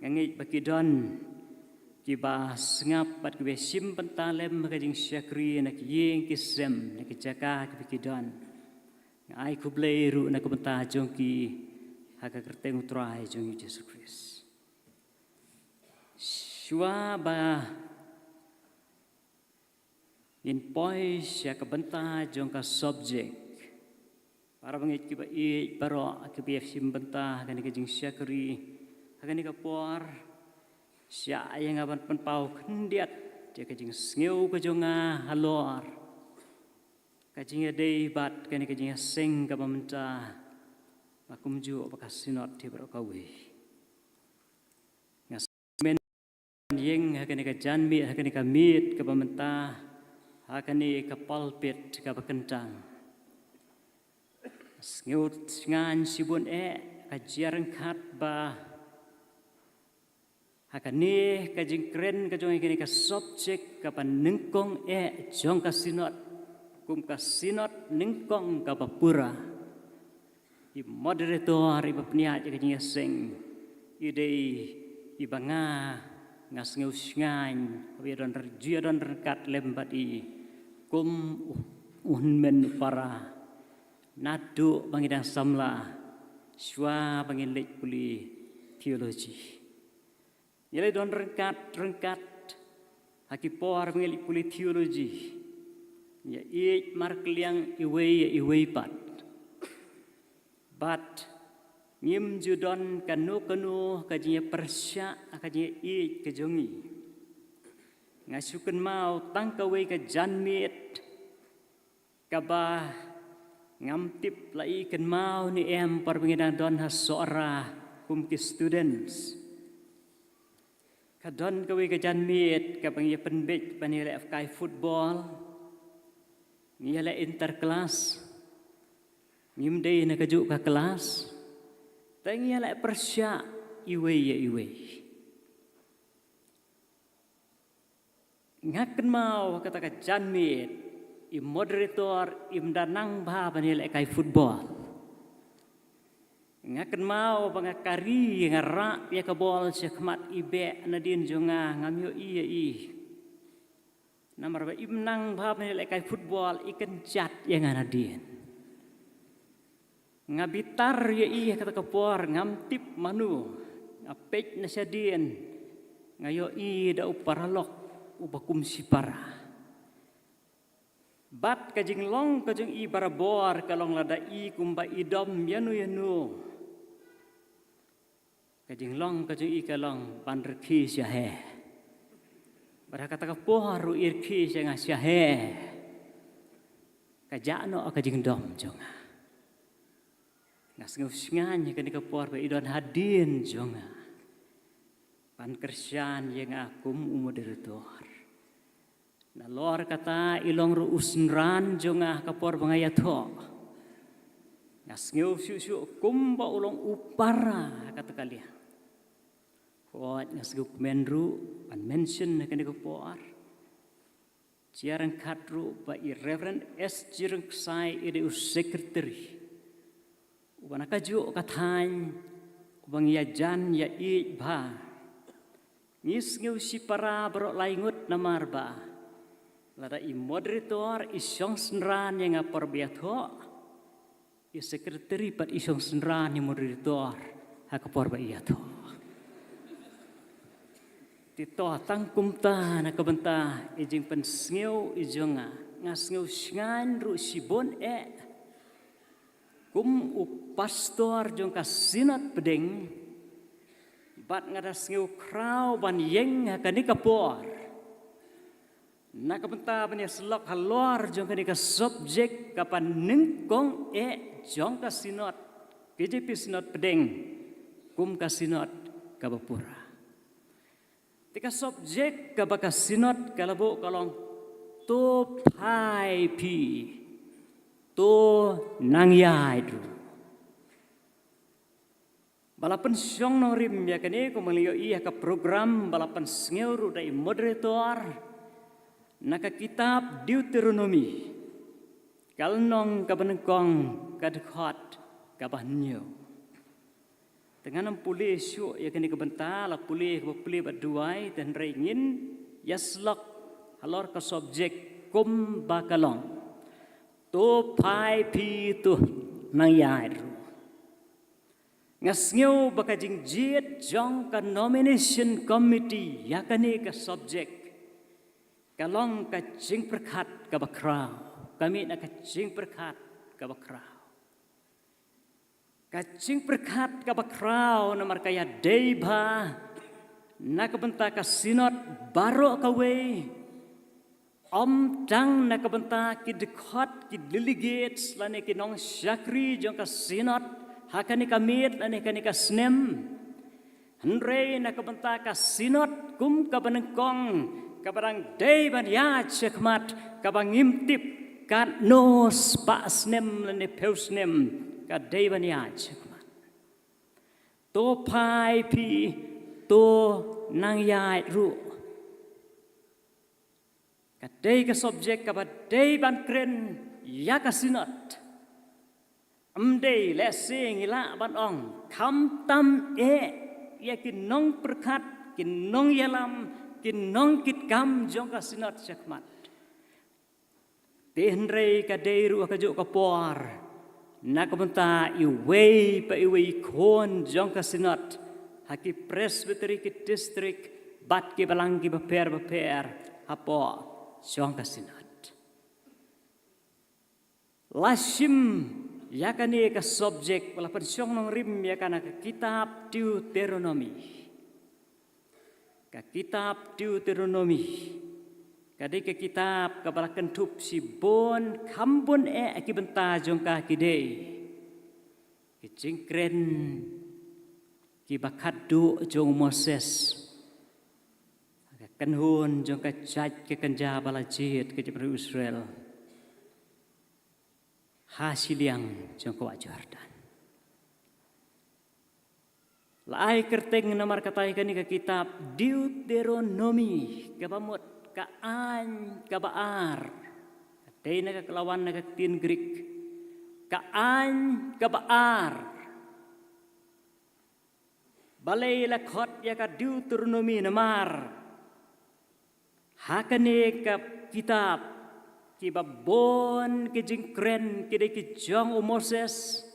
ngangi bakidon kiba ngap bat kibe simpen talem ka jing syakri nak yeng kisem nak jaka bakidon ai kubleiru nak benta jongki haka kerteng utrai jong Jesus Christ shwa ba in poi sya ka benta jong ka subject para bangit kiba i baro kibe simpen ta kan ka jing syakri Hagan ka por siya yang aban penpau kendiat dia kajing ngeu kajonga halor kajing dei bat kani kajing sing ka pamenta makum ju bekas synod di barokawi ngas men yeng hagan ka janmi hagan ka mit ka pamenta hagan ka pulpit ka bekentang ngeu ngan sibun kajian khat ba hakani kajing keren kajong ikini ka subject kapan nengkong jong ka synod kum ka synod nengkong ka papura i moderator i bapniat kajing sing idei i banga ngas ngeu sngan wi don rejia don rekat lembat i kum men para nadu bangidang samla sywa bangilik puli teologi Yale don rengkat haki por mengelik puli teologi ya markliang iwe pat but ngim judon kanu kajinya persya kajinya kejongi ngasukan mau tangkawe ka janmit kabah ngamtip lai kan mau ni par pengidan don hasora kumki students kadon kawe ka janmit ka pangya penbet panila FK football ngiyala interclass Ngimdei na kajuk ka kelas. Tengi ala persya iwe ya iwe. Ngaken mau kata ka janmit i moderator im danang ba banil kai football. Ngaken mau bangakari ngara ya ka bol sekmat ibe nadin jonga ngamyo iya i. Namar ba im nang ba banil kai football ikan cat yang nadin. Ngabitar ya iya kata kapor ngamtip manu ngapek na siya din ngayo i da uparalok ubakum sipara bat kajing long kajing i barabor kalong lada i kumba idom yanu kajing long kajing i kalong bandrki siya he bara kata kapor irki siya nga siya he kajano kajing dom jonga ngas ngusngan kan kapor ba idon hadin jonga pan kersian yang akum umoderator na lor kata ilong ru usnran jonga kapor bangayat ho ngas ngeu su kumba ulong upara kata kalian hot ngas guk menru pan mention kan kapor ciaran katru ba i reverend S jireng sai ide us secretary Ubana kaju katany ubang yajan ya i ba ngis ngeu si para berok laingut namar ba lada i moderator isyong senran yang ngapor biatho i sekretari pat isyong senran yang moderator hakapor ba iatho tito tangkum ta na kabenta ijing pensngeu ijonga ngasngeu sngan ru sibon kum pastor jong kasinat pedeng bat ngadas ngeu krau ban yeng kani kapor nak benta banya selok halor jong kani ka subjek kapan nengkong jong kasinot KJP sinot pedeng kum kasinot kabapura tika subjek kabakasinot kalabo kalong to pai pi to nangyay dulu. Balapan siyong nong rim ya kani kumaliyo iya ka program balapan sngewru dai moderator naka kitab Deuteronomy kalnong kabanengkong kadkhot kabanyo. Dengan pulih syuk ya kani kabenta la pulih baduai dan ringin yaslok halor ka subjek kum bakalong. To pai pi tu nangyay ngasngeu bakajing jit jong ka nomination committee yakani ka subject kalong ka jing perkat ka bakraw kami na ka jing perkat ka bakraw ka jing perkat ka bakraw na markaya deba na kabenta ka sinot baro kawe Om dang na kabenta ki dekot ki delegates lane ki nong syakri jong ka sinot hakani kamit lane kani ka snem henre na kabenta ka sinot kum ka banengkong ka barang day ban ya chekmat ka bangimtip ka nos pa snem lane peusnem ka day ban ya chekmat to pai pi to nang yai ru kadai ka subjek ka badai ban kren ya ka sinot amdei lesing ila ban ong kam tam ya kinong perkat kinong yalam kinong kit kam jong ka sinot syakmat tenrei kadai ru ka jo ka por na ka benta iwei pa iwei kon jong ka sinot haki presbytery ki district bat ki balang ki baper hapo Syong kasinat. Lasim yakani ka subjek walaupun syong nong rim yakana ka kitab Deuteronomy. Ka kitab Deuteronomy. Kadai ka kitab kabalakan tup si bon kambon akibenta jong ka kidei. Kicingkren kibakadu jong Moses. Kanhun jong kacaj ke kanja balajit ke Israel. hasil yang jangkau Jordan. Lai kerteng namar katai kani ke kitab Deuteronomi kabamut kaan kabaar. Dei naga kelawan naga tin Greek. Kaan kabaar. Balai lakot ya ka Deuteronomi namar. Hakane ka kitab kibabon kijingkren kide kijong Moses.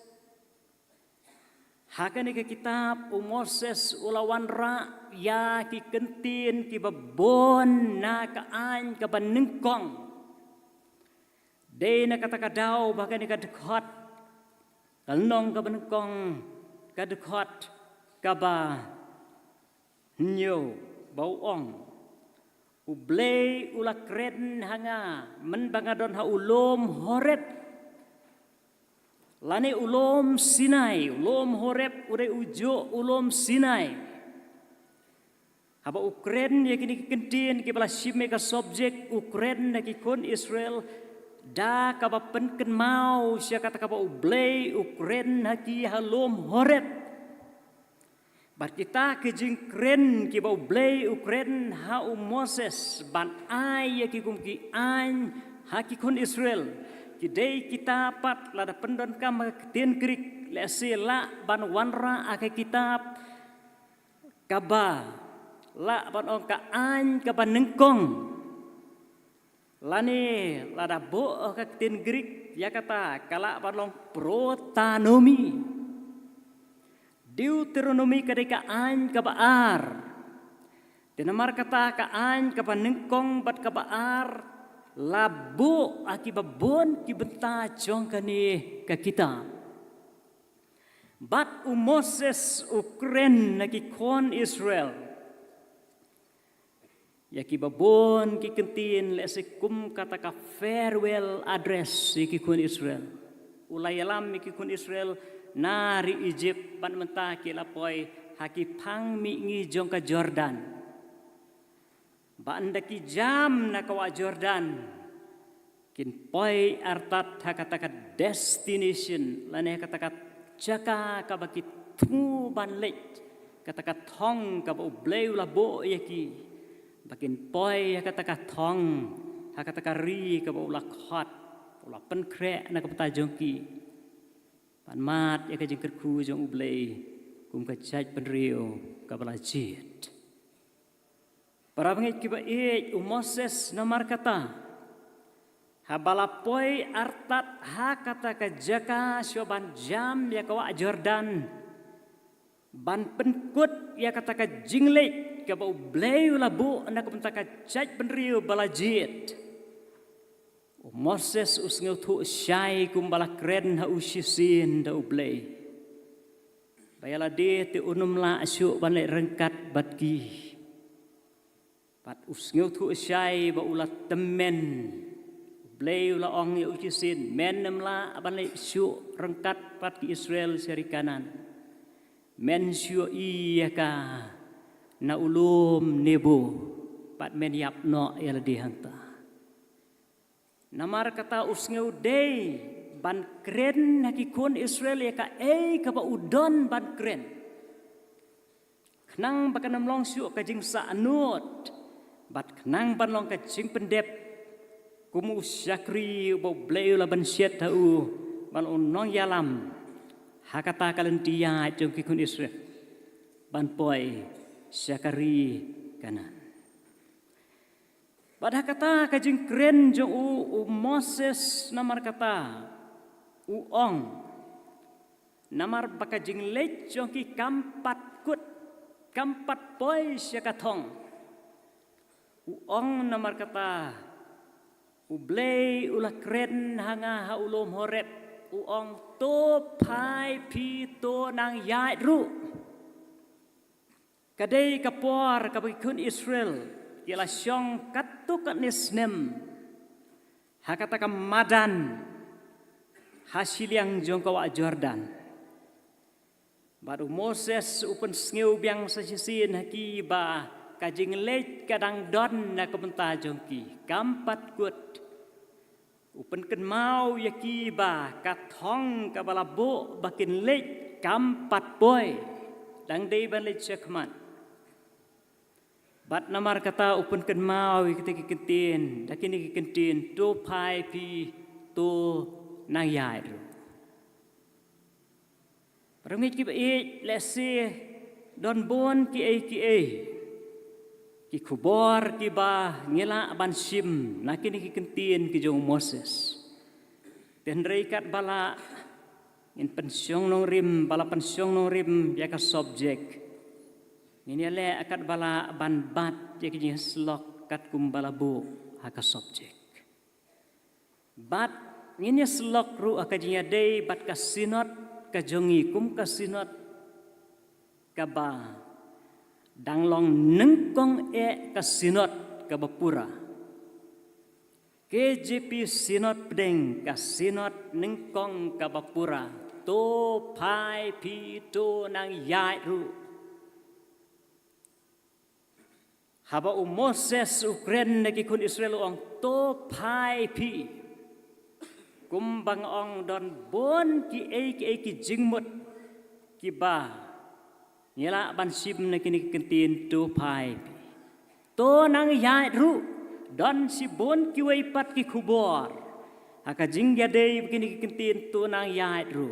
Hakane ke kitab Moses ulawan ra ya ki kentin ki babon na kaan ka banengkong. De na katakadaw bakane ka dekot. Kalnong ka banengkong ka dekot ka ba nyo bauong. Ublay ulakren hanga menbangadon ha ulom horep. Lani ulom Sinai, ulom Horeb, urai ujo ulom Sinai. Haba Ukren ya kini kentin ki bala shime ka subjek Ukren na ki kon Israel da ka ba penken mau sia kata ka ba ublay Ukren na ki halom Horeb. Bar kita ke jingkren ki ba ublay Ukren ha Moses ban ai ya ki kum ki an ha ki kon Israel. Kidai kita pat lada pendon kam tin Greek le sila ban wanra ake kitab kaba la ban ong ka an ka ban nengkong lani lada bo ka tin Greek ya kata kala ban long protanomi Deuteronomi kadai ka an ka baar dinamar kata ka an ka ban nengkong bat ka baar labu akibabon kibenta jongkani ke kita. Bat Moses Ukren naki kon Israel. Ya kibabon kikentin lesikum kata ka farewell address ki kon Israel. Ulayalam ki kon Israel nari Egypt ban menta ki lapoi haki pang mi ngi jongka Jordan. Bandaki jam na kawa Jordan kin poi artat hakataka destination lane hakataka jaka kabaki tu banlet kataka thong kaba ubleu labo yaki bakin poi hakataka thong hakataka ri kaba ulakhat ula penkre na kapta jongki pan mat ya ka jengker ku jong ublei kum ka chaj penrio kabala jit. Para pengit kiba Moses namar kata habalapoi artat ha kata ka jaka syoban jam ya kawa Jordan ban penkut ya kata ka jinglek ka bau bleu labu na ka pentaka caj penriu balajit Moses usngeu thu syai kum balakren ha usisin da ublei bayala de te unum la asyu ban le rengkat batki pat usngeu thu syai ba ulat temen bleu la ong ya ukisin menem la abanai syu rengkat pat ki Israel seri kanan men syu iya ka na ulum nebo pat men yap no ya la dihanta namar kata usngeu dei ban kren ki kon Israel ya ka ka ba udon ban kren knang bakanam long syu ka jing sa anut bat kenang ban long ka jing pendep kumu syakri bo bleu la ban syet tau ban unong yalam hakata kalentia jong ki kun Israel ban poi syakari kanan pada kata ka jing kren jong u Moses namar kata ong namar baka jing lech jong ki kampat kut kampat poi syakathong uong namar kata ublei ulakren hanga ha ulom Horeb uong to pai pi to nang yai ru kadai kapor kabikun Israel ialah syong katuk nisnem hakata kamadan hasil yang jongkawa Jordan baru Moses upen sngeu biang sasisin haki ba kajing lech kadang don na kebenta jongki kampat kut upen ken mau yaki ba kathong ka balabo bakin lek kampat boy dang dei ban lek chekman bat namar kata upen ken mau yaki kentin dakini kentin to pai pi to nang yai ru Permit ki lesi don bon ki kubor ki ba ngela ban sim nakini ki kentin ki jong Moses ten reikat bala in pensiong nong rim bala pensiong nong rim ya ka subjek ini le akat bala ban bat ya ki slok kat kum bala bu ha ka subjek bat ini slok ru akajinya dei bat ka sinot kajongi kum kasinot kaba danglong nengkong kasinot kabapura KJP sinot pedeng kasinot nengkong kabapura to pai pi to nang yai ru haba Moses Ukren nagi kun Israel ong to pai pi kumbang ong don bon ki jingmut ki ba nyela ban sim na kini kentin tu pai to nang yai ru don si bon ki wei pat ki kubor aka jing ya dei kini kentin tu nang yai ru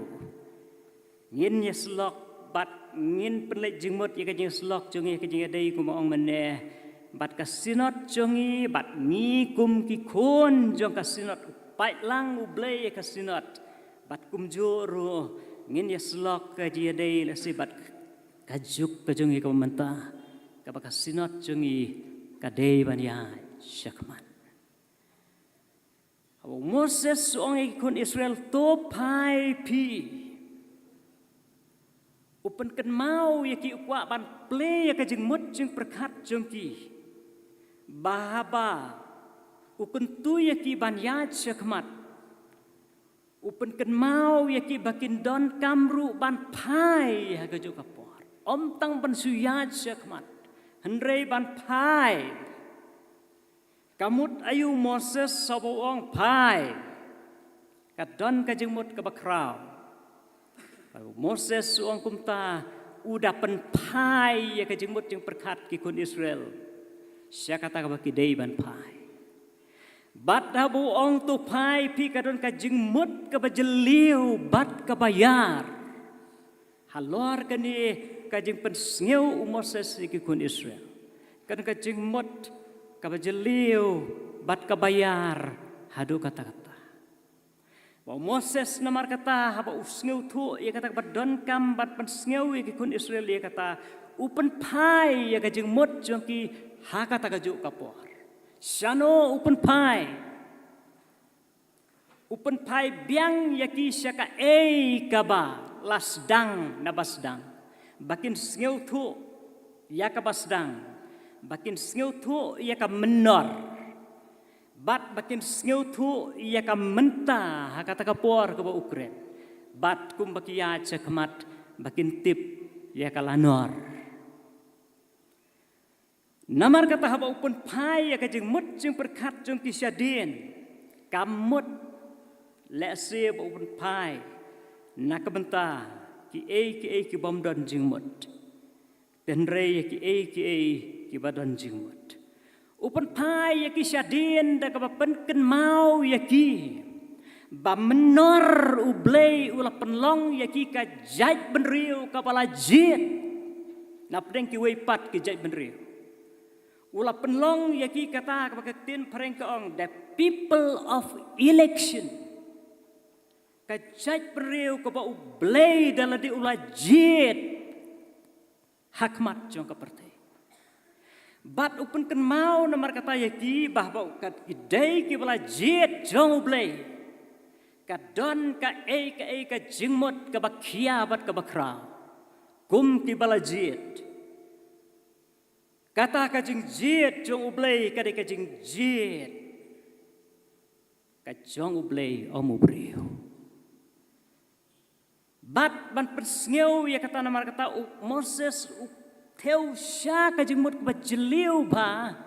ngin ye slok bat ngin penle jingmut ye ka jing slok jong ye ka jing dei kum ong mene bat ka sinot jongi bat ni kum ki khon jong ka sinot Pai lang ublay ka sinot bat kumjuro ngin ya slok ka dia dei la si bat kajuk ka jongi ka menta ka baka sinot jongi ka dei ban ya syakman Abu Moses ong ikon Israel to pai pi upen ken mau ya ki ukwa ban ple ya ka jing mut jing perkat jongki bahaba Upen tu yaki ban yat syakmat Upen ken mau yaki bakin don kamru ban pai haga jo kapor om tang ban suyat syakmat henrei ban pai kamut ayu Moses sobong pai kat don ka jengmut ka bakrau Moses uang kumta udah pen pai ya ka jengmut jeng perkat ki kun Israel syakata ka baki dei ban pai Bat habu ong tu pai pi kadon ka jingmut ka bajeliu bat ka bayar. Halor kani ka jing pensngeu Moses iki kun Israel. Kan ka jingmut ka bajeliu bat ka bayar hadu kata-kata. Wa Moses namar kata haba usngeu tu ia kata badon kam bat pensngeu iki kun Israel ia kata upen pai ya ka jingmut jongki ha kata ka ju kapor. Shano upen pai biang yaki syaka kaba lasdang nabasdang bakin sngew thu yaka basdang bakin sngew thu yaka menor bat bakin sngew thu yaka menta hakata kapor ka Ukren bat kum bakia cekmat bakin tip yaka lanor Namar kata haba upun pai ya kajing mut jeng perkat jeng kisyadin kamut lese ba upun pai nakabenta ki bomdon jeng mut tenre ki badon jeng mut upun pai ya kisyadin da ka penken mau ya ki ba menor ublei ula penlong ya ki ka jait benriu kapala jit napdeng ki weipat ki jait benriu Ula penlong yaki kata kepaketin perengkaong the people of election. Kajat periu keba ublay dalam di ula jit hakmat jong keperti. Bat upen ken mau namar kata yaki bahwa kat idai ki bala jit jong ublay. Kadon ka ka jingmut ka bakia bat ka bakra. Kum ki bala jit. Kata kajing jit jong ublay kada kajing jit kajong ublay om ubriu bat ban persngeu ya kata namar kata Moses teu sya kajing mut ba jeliu ba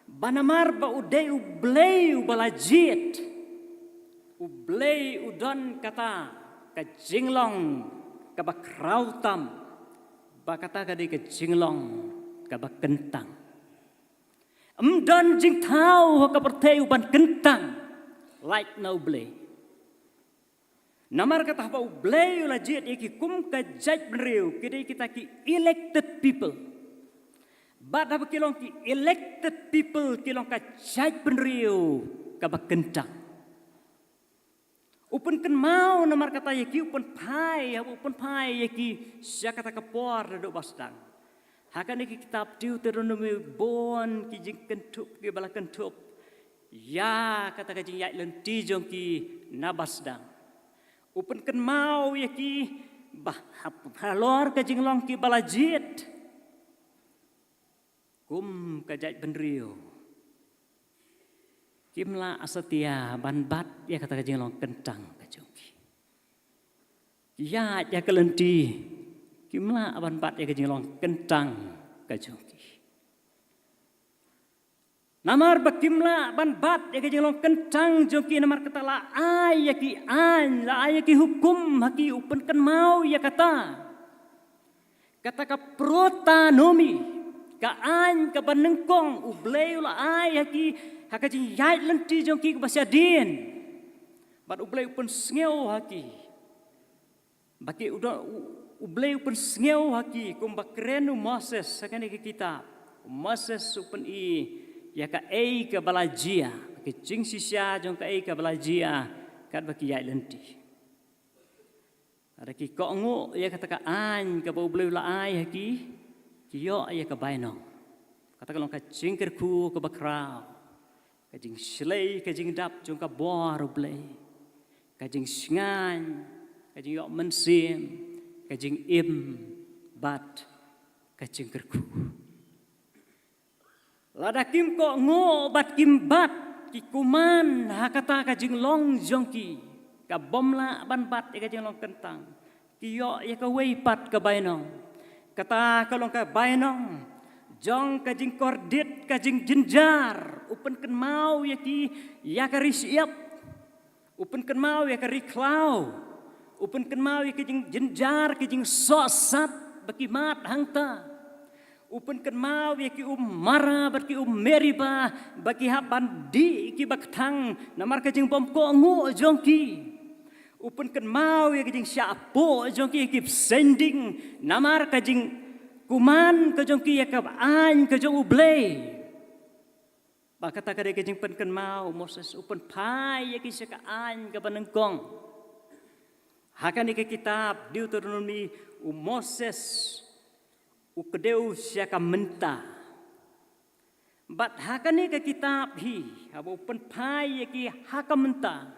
banamar ba udai ublay bala jit Ublay udon kata ka jinglong ka ba krautam ba kata ka di ka jinglong ka ba kentang. Don jing tau ka pertei uban kentang like no blay. Namar kata ba ublay ula jet iki kum ka jaj benriu kidai kita ki elected people. But apa kilong ki elected people kilong ka jaj benriu ka ba kentang. Upun kan mau namar kata yaki upun pai yaki siya kata kapor do basdang. Hakan iki kitab Deuteronomy bon ki jing kentup ki bala kentup. Ya kata ka jing yai lenti jong ki nabasdang. Upun kan mau yaki bah halor ka jing long ki bala jit. Kum ka jai benriu. Kimla asatia banbat ya kata kajing long kentang kajongki. Ya kelenti kimla banbat ya kajing long kentang kajongki. Namar bakimla banbat ya kajing long kentang jongki namar kata la ay ya ki an la ay ki hukum haki upen kan mau ya kata ka protanomi ka an ka banengkong ublay la ay haki hakajing yai lenti jongki ke basya din. Bat ublay upun sngeu haki. Baki ublay upun sngeu haki kum bakrenu Moses sakani ke kitab. Moses upun ya ka ei ke balajia. Baki jing sisya jong ka ei ke balajia kat baki yai lenti. Ada ki kongo ya kata ka an ke ublay la ai haki kiyo ya ka bainong. Kata kalong ka jingkerku ke bakrau. Kajing selai, kajing dap, jong ka bor blay. Kajing singan, kajing yok mensim, kajing im, bat, kajing kerku. Lada kim ko ngo bat kim bat, ki kuman hakata kajing long jongki. Ka bomla ban bat ya kajing long kentang. Ki yok ya ka wei pat ka bainong. Kata kalong ka bainong. Jong kajing kordit kajing jenjar upen ken mau yaki yakari siap upen ken mau yakari klau upen ken mau kajing jenjar kajing sosat baki mat hangta upen ken mau yaki mara baki meriba baki haban di ki baktang namar kajing bom ko ngu jongki upen ken mau yaki kajing syapo jongki ki sending namar kajing kuman kajong ki yakab an kajong ublay. Bakata kare kajing pen mau Moses upen pai yaki saka an ka banengkong. Hakan ke kitab Deuteronomy Moses ukedeu saka menta. Bat hakan ke kitab hi abo upen pai yaki haka menta.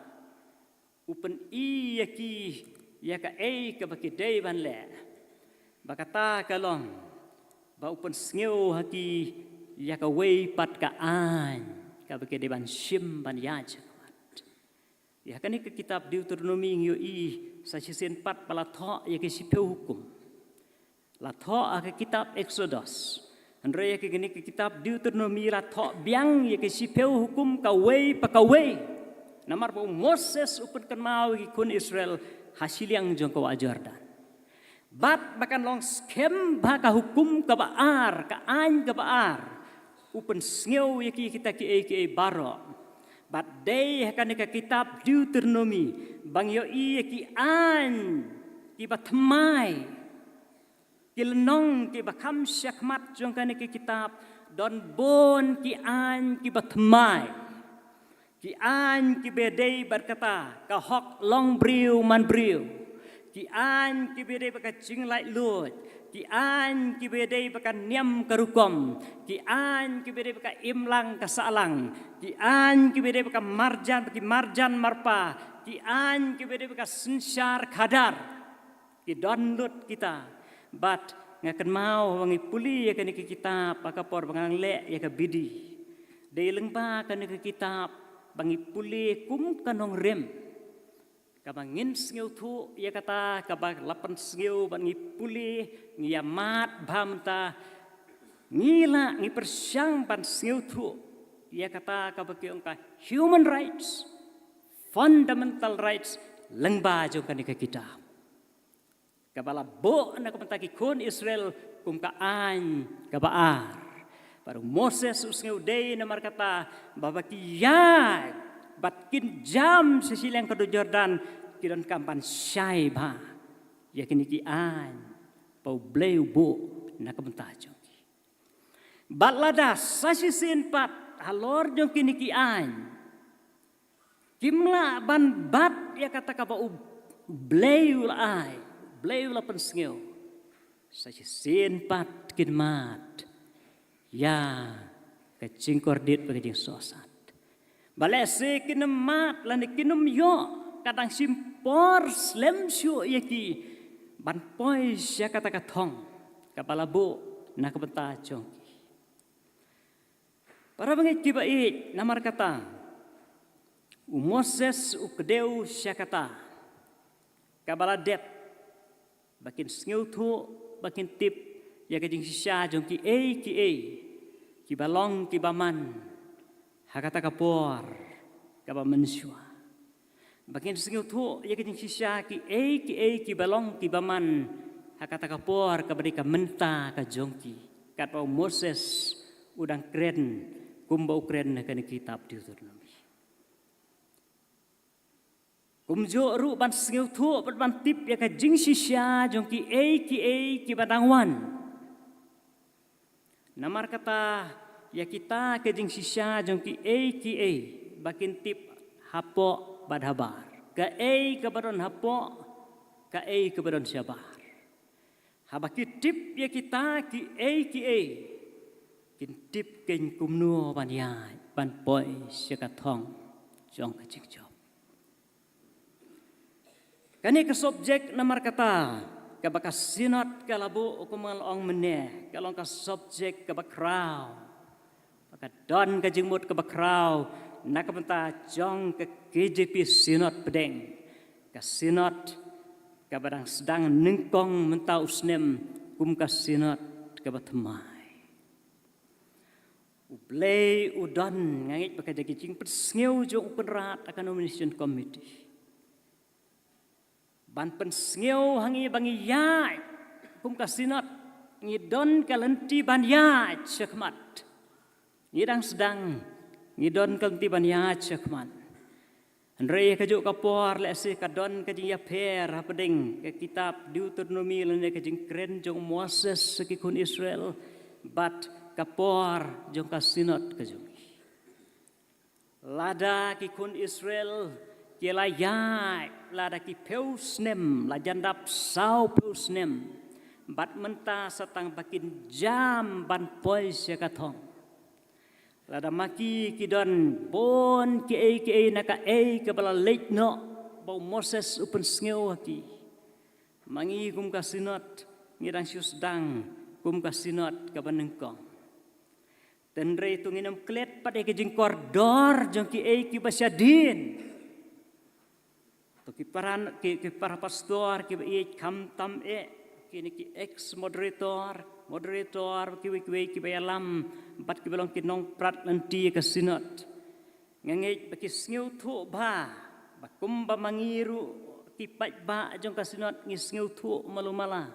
Upen i yaki yaka ei ka baki dei ban le. Bakata kalong ba upen sngeu haki ya ka wei pat ka an ka beke deban sim ban ya jamat ya kan ke kitab Deuteronomy ngyo i sa sisen pat pala tho ya ke sipeu hukum la tho ke kitab Exodus andre ya ke gini ke kitab Deuteronomy la tho biang ya ke sipeu hukum ka wei pa ka wei namar ba Moses upen kan mau ki kun Israel hasiliang jong ka Jordan. Bat bahkan long skem baka hukum ka baar ka an ka baar upen sngeu yaki kita ki baro bat day hakan ka kitab Deuteronomy bang yo i ki an ki batmai ki lenong ki bakam syakmat jong kan ki kitab don bon ki an ki batmai ki an ki bedei berkata ka hok long briu man briu. Ki an ki bedai baka jinglai lut, ki an ki bedai baka niam karukom, ki an ki bedai baka imlang kasalang, ki an ki bedai baka marjan marpa, ki an ki bedai baka sensyar kadar, ki donlut kita, bat ngakan mau wangi puli ya kan ke kitab pakapor bangang le ya ka bidi, dai lengba kan ke kitab bangi puli kum kanong rem. Kabangin sngeu thu ya kata kabag lapan sngeu bangi puli ngiamat bhamta ngila ngi persyang ban sngeu thu ya kata kabag ka human rights fundamental rights lengba jong kan ka kita kabala bo na kapantaki kon Israel kum ka an kabaar baru Moses usngeu day na markata babaki ya batkin jam sesilang kado Jordan kidan kampan syai ba yakin ki an pau bleu bo na kapanta jong batlada sasisin pat halor jong kini ki an kimla ban bat ya kata ka ba bleu ai bleu la pensngeu sasisin pat kinmat ya kecingkor dit pagajing sosat balese kinemat lan kinum yo kadang simpor slem syu yaki ban pois ya kata ka thong kapala bo na kabenta chong para bangit kibait namar kata Moses ukdeu syakata kabala det bakin sngiu thu bakin tip ya kajing sisya jong ki ki balong ki baman hakata kapor kaba mensua bakin sngiu thu ya kajing sisya ki ki balong ki baman hakata kapor kabari ka menta ka jongki kat Moses udang keren kumbau keren na kan kitab Deuteronomy kumjo ru ban sngiu thu ban tip ya ka jing sisya jong ki ki badangwan namar kata ya kita ke jing sisya jong ki bakin tip hapo badhabar ka ke badon hapo ka ke badon syabar habaki tip ya kita ki kin tip ken kumnu ban ya ban poi syakathong jong ka jing job kani ke subjek namar kata kabakas sinot kalabu ukumal ong meneh kalong ka subjek kabakrau pakadon ka jingmut kabakrau nakapenta jong ke KJP sinot pedeng ka sinot kabadang sedang nengkong mentau usnem kum ka sinot kabathmai ublei udon ngait pakajagi jing persngeu jong penrat akan nomination committee ban pensngeu hangi bangi yai kum kasinat ngidon kalenti ban yai chakmat ngidang sedang ngidon kalenti ban yai chakman andre kajuk kapor lese kadon kajing ya per hapeding ke kitab Deuteronomy lan kajing kren jong Moses sekikun Israel bat kapor jong kasinat kajung lada kikun Israel kela yai lada ki peusnem la jandap sau peusnem bat menta satang bakin jam ban pois ya kathong lada maki kidon bon ki naka ke bala late no bau Moses upen sngew ki mangi kum kasinot ngirang syusdang kum kasinot ka banengkong tenre tunginem klet pada ke jingkor dor jong ki basyadin to ki para pastor ki kam tam kini ki ex moderator ki bayalam bat ki belong ki nong prat nanti ke sinot ngengej baki sngiu thu ba bakum ba mangiru ki pai ba jong ka sinot ngi sngiu thu malumala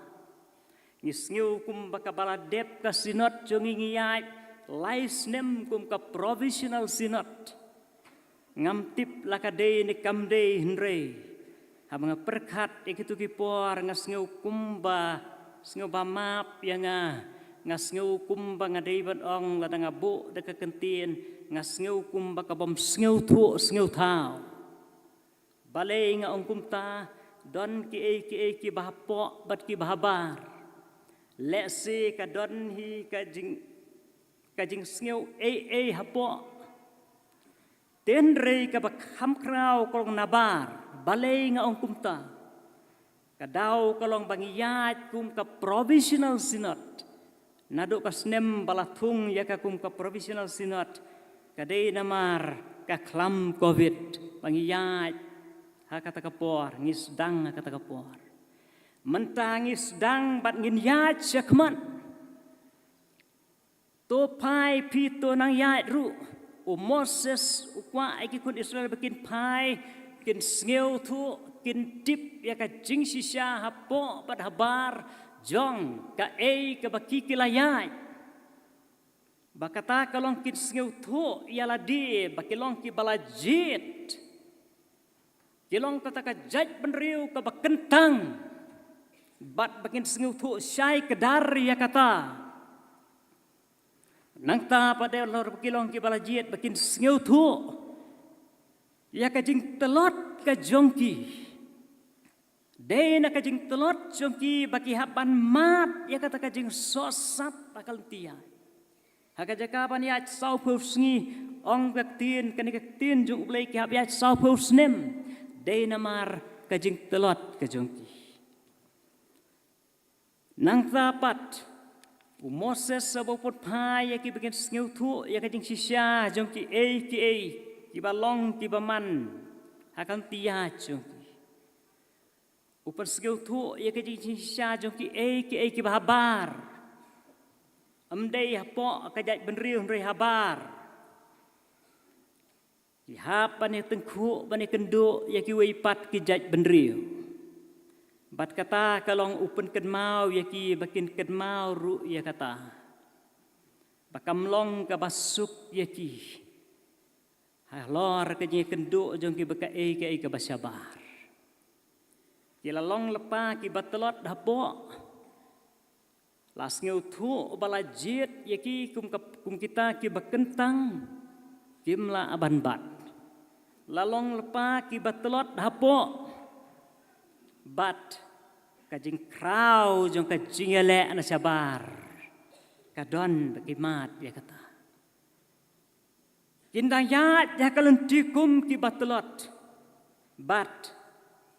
ngi sngiu kum ba ka bala dep ka sinot jong ngi yai laisnem kum ka provisional sinot ngamtip lakade ni kamde hinre habang perkat ikitu kipor ngasngeu kumba ngeu bamap yang ngasngeu kumba ngadei ban ong ladang abu da kekentin ngasngeu kumba ka bom ngeu thu ngeu thau balei nga ong kumta don ki bahapo bat ki bahabar lesi ka don hi ka jing ngeu hapo tenre ka bakham krau kolong nabar balei nga ong kumta kadaw kalong bangiyat kum ka provisional sinot nado ka snem balathung ya ka kum ka provisional sinot kadai namar ka klam covid bangiyat ha kata kapor ngisdang kata kapor mentangis dang bat ngin yat syakman to pai pito nang yat ru o Moses ukwa ikikun Israel bikin pai kin sngew thu kin tip ya ka jing shisha hapo bat habar jong ka ka baki kilayai bakata kalong kin sngew thu ya ladi bakilong ki balajit kilong kata ka jaj benriu ka bakentang bat bakin sngew thu syai kedar ya kata nangta pada lor kilong ki balajit bakin sngew thu ya ka jing telot ka jongki Day na kajing telot jongki baki haban mat ya kata kajing sosat akal tia. Haka jakapan ya sau pusngi ong kaktin kanikaktin jong ublay ki hab ya sau pusnem. Day na mar kajing telot ka jongki. Nang tapat umoses sa bopot pai ya ki bikin sngew tu ya kajing sisya jongki ki balong ki baman akan tia jongki. Upan segeu tu ia ke sisya jong ki bahabar. Amdei hapo kajai benriu rei habar. Ki hapan ni tengku bani kendu ia ki weipat ki jaj benriu. Bat kata kalong upan kenmau ia ki bakin kenmau ru ia kata. Bakamlong ka basuk ia ki. Halor ke kendu jong ki baka ke basabar. Kila long lepa ki batelot hapo las ngeu thu balajit yaki kum kita ki bakentang kimla aban bat lalong lepa ki batelot hapo bat kajing krau jong kajing ele ana sabar kadon bakimat ya kata kindang ya kalentikum ki batelot bat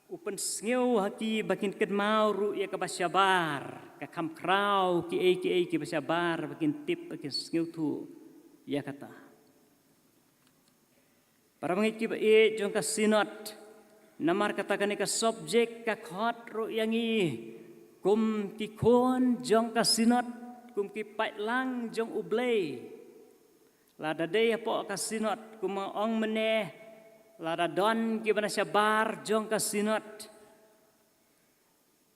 upan sngew haki bakin kedmau ru ya ka basyabar ka kam krau ki basyabar bakin tip bakin sngew tu ya kata para mangit ki ba jong ka sinot namar katakan ka subjek ka khot ru yangi kum ki kon jong ka sinot kum ki paitlang jong ublay lada day po ka sinot kum ong meneh Lada don ki bana sabar jong ka sinot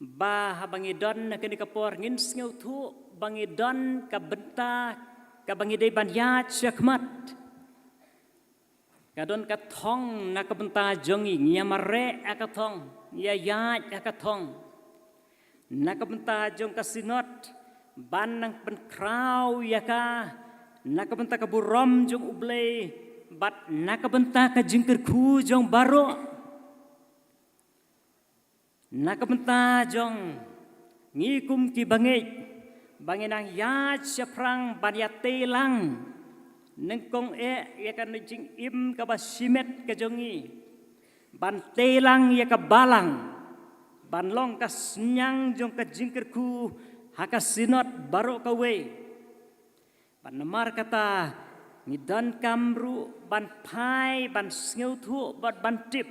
ba habangi don na kini kapor ngin sngew thu bangi don ka benta ka bangi dei ban ya chakmat ka don ka thong na ka benta jongi nya mare ka thong ya ka thong na ka benta jong ka sinot ban nang pen krau ya ka na ka benta ka burom jong ublay bat nakabenta ka jingker ku jong baro nakabenta jong ngikum ki banginang ya syafrang ban ya telang nengkong ya kan jing im ka basimet ka jongi ban telang ya ka balang ban long ka senyang jong ka jingker ku haka sinot baro ka we ban namar kata Ngidan kamru ban pai ban sngew thu ban tip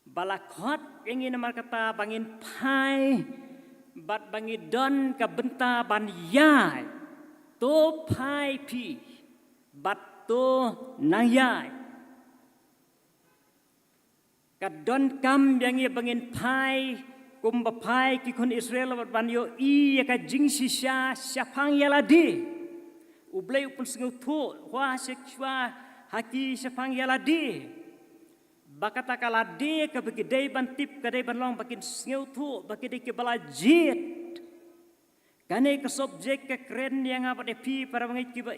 balakot yang ini namar kata bangin pai bat bangidon ka benta ban yai to pai pi bat to nang yai kadon kam yang ia bangin pai kum ba pai ki kon Israel ban yo ya ka jing sisya syapang yaladi ublay upun sngew thu wa sekwa haki syapang yaladi bakata kaladi ka begidai ban tip kadai ban long bakin sngew thu bakidai ke balajit kane ka subjek ka kren yang apa de pi para bangai ki ba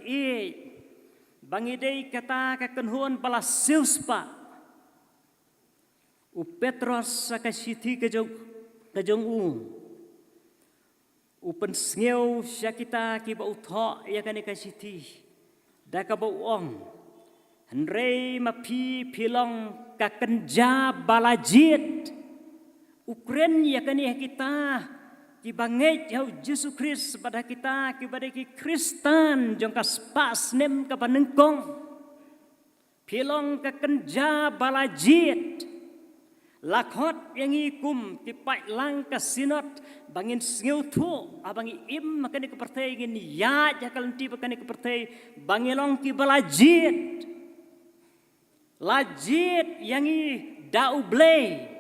bangidai kata ka kenhon bala silspa u Petros ka sithi ka jong upan sngew syakita ki ba utho ya kane ka sithi da ka ba ong henrei mapi pilong ka kenja balajit ukren ya kane kita ki bangai jauh Yesus Kristus pada kita ki pada ki Kristen jong ka spas nem ka panengkong pilong ka kenja balajit lakot yang ikum tipai lang ka sinot bangin sngew thu abangi im makani ka pertay ngin ya jakal ti bakani ka pertay bangilong ki balajit Lajit yang i dauble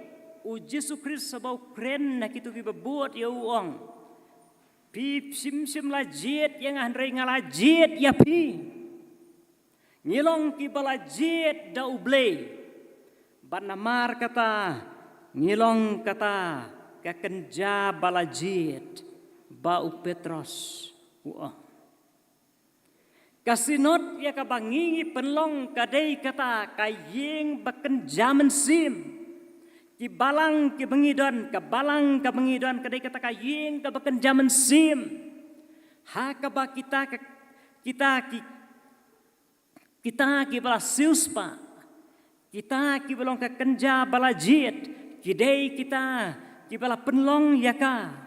u Yesus Kristus sabau kren na kitu ki bebuat ya uang. Pi sim lajit yang handrai ngalajit ya pi. Ngilong ki balajit dauble. Ban namar kata ngilong kata kakenja balajit bau Petros uang. Kasinot ya kabangingi penlong kadai kata kayeng baken zaman sim. Ki balang ki bengidon kadai kata kayeng ka baken zaman sim. Ha kaba kita ki bala siuspa. Kita ki balong ka kenja balajit. Kidai kita ki bala penlong yaka.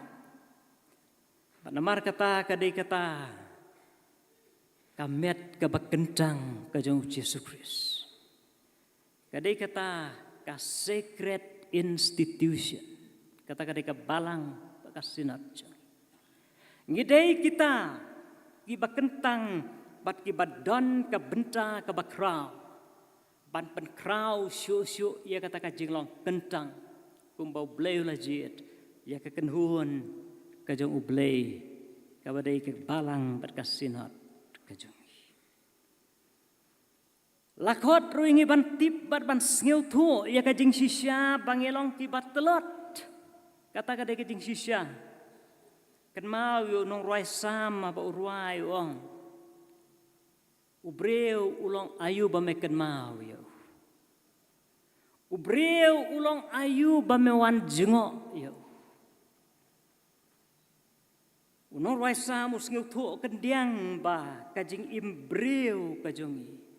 Panamar kata kadai kata kamet ka bakentang ka jong Yesus Kristus. Kadai kata ka secret institution. Kata kadai ka balang ka sinat. Ngidai kita ki bakentang bat ki badon ka benta ka bakrau. Ban pen krau syu ia kata ka jinglong kentang kumbau bleu lajit ia ka kenhuon ka jong ublei ka badai ka balang bat ka sinat. Lakot ruingi ban tip bat ban sngeu tu ya kajing sisya bangelong ki bat telot kata ka de kajing sisya kan mau yo nong ruai sama ba uruai ong ubreu ulong ayu ba meken mau yo ubreu ulong ayu ba mewan jengo yo unong ruai sama sngeu tu kendiang ba kajing imbreu kajongi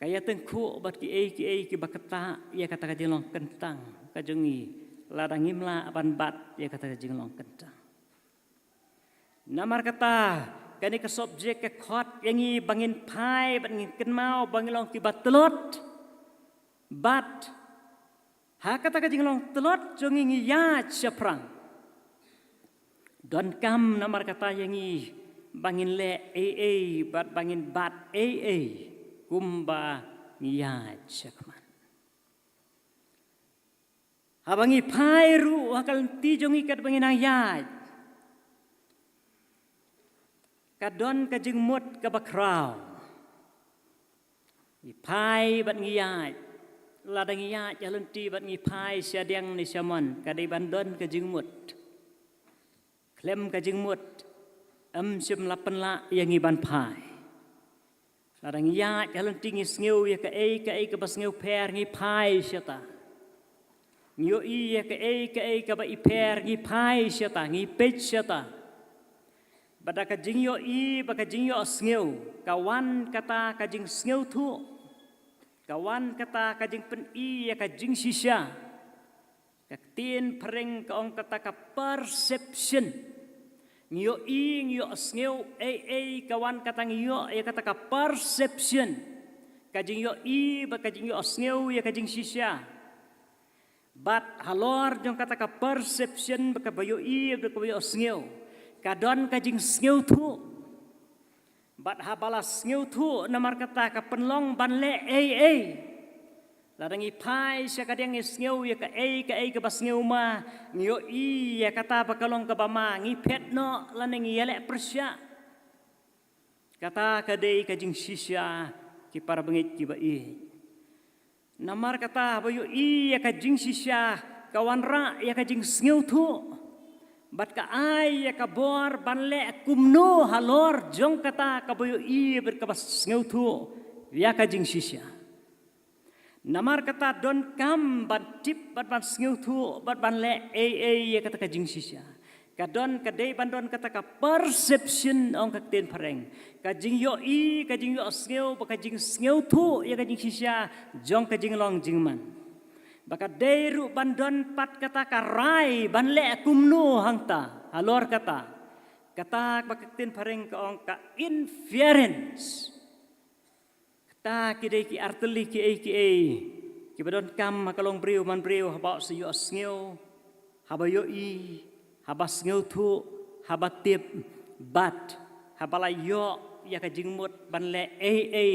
kaya tengku bat ki bakata ya kata ka jinglong kentang kajongi ladang imla ban bat ya kata ka jinglong kentang namar kata kani ka subjek ka khot yangi bangin pai bangin kenmau bangilong ki bat telot bat ha kata ka jinglong telot jongi ngiya chaprang don kam namar kata yangi bangin le bat bangin bat kumba ngiyaj sakman. Habangi pairu hakal tijong ikat bangin ang yaj. Kadon kajing mut kabakraw. Ipai bat ngiyaj. Ladang ngiyaj alunti bat ngipai siadang ni siamon. Kadai bandon kajing mut. Klem kajing mut. Sim lapan la yang iban pai. Ladang ya jalan tinggi sngeu ya ka bas ngeu per ngi pai syata. Ngio i ya ka ba i per ngi pai syata ngi pech syata. Bada ka jing yo i ba ka jing yo sngeu kawan kata ka jing sngeu tu. Kawan kata ka jing pen i ya ka jing sisya. Ka tin pereng ka ong kata ka perception. Ngio i ngio sngeu kawan kata ngio ya kata ka perception kajing yo i ba kajing yo sngeu ya kajing sisya bat halor jong kata ka perception ba ka bayo i ba ka bayo sngeu kadon kajing sngeu tu bat habala sngeu tu namar kata ka penlong ban le ladang ipai sia kadang sngeu ya ka bas ngeu ma ngio i ya kata bakalong ka bama ngi petno laneng yelek persya kata kadai kajing sisya ki para bengit ki ba i namar kata bayo i ya kajing sisya kawan ra ya kajing sngeu tu bat ka ai ya ka bor ban le kumno halor jong kata ka bayo i ber ka bas ngeu tu ya kajing sisya namar kata don kam ban tip ban sngeu tu ban le ya kata kajing sisya kadon kadai bandon kata ka perception ong kakten pareng kajing yo i kajing yo sngeu ba kajing sngeu tu ya kajing sisya jong kajing long jingman baka deru bandon pat kata ka rai ban le kumno hangta halor kata ba kakten pareng ka ong ka inference ta kidai ki arteli ki badon kam makalong briu man briu haba se yo sngeu haba yo i haba sngeu tu haba tip bat haba la yo ya ka jingmut ban le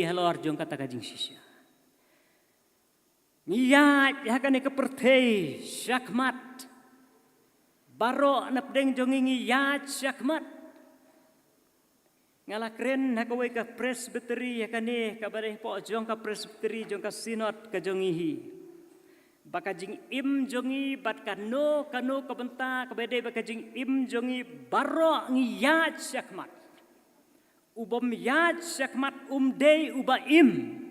halor jong kata ka jing sisya ngiyat yakan ke pertei syakmat baro napdeng jongi ngiyat syakmat ngalakren hakawai ka presbytery yakane kabare po jong ka presbytery jong ka sinod ka jongihi bakajing im jongi bat kano kabenta kabede bakajing im jongi baro ngiyat syakmat ubom yat syakmat umdei uba im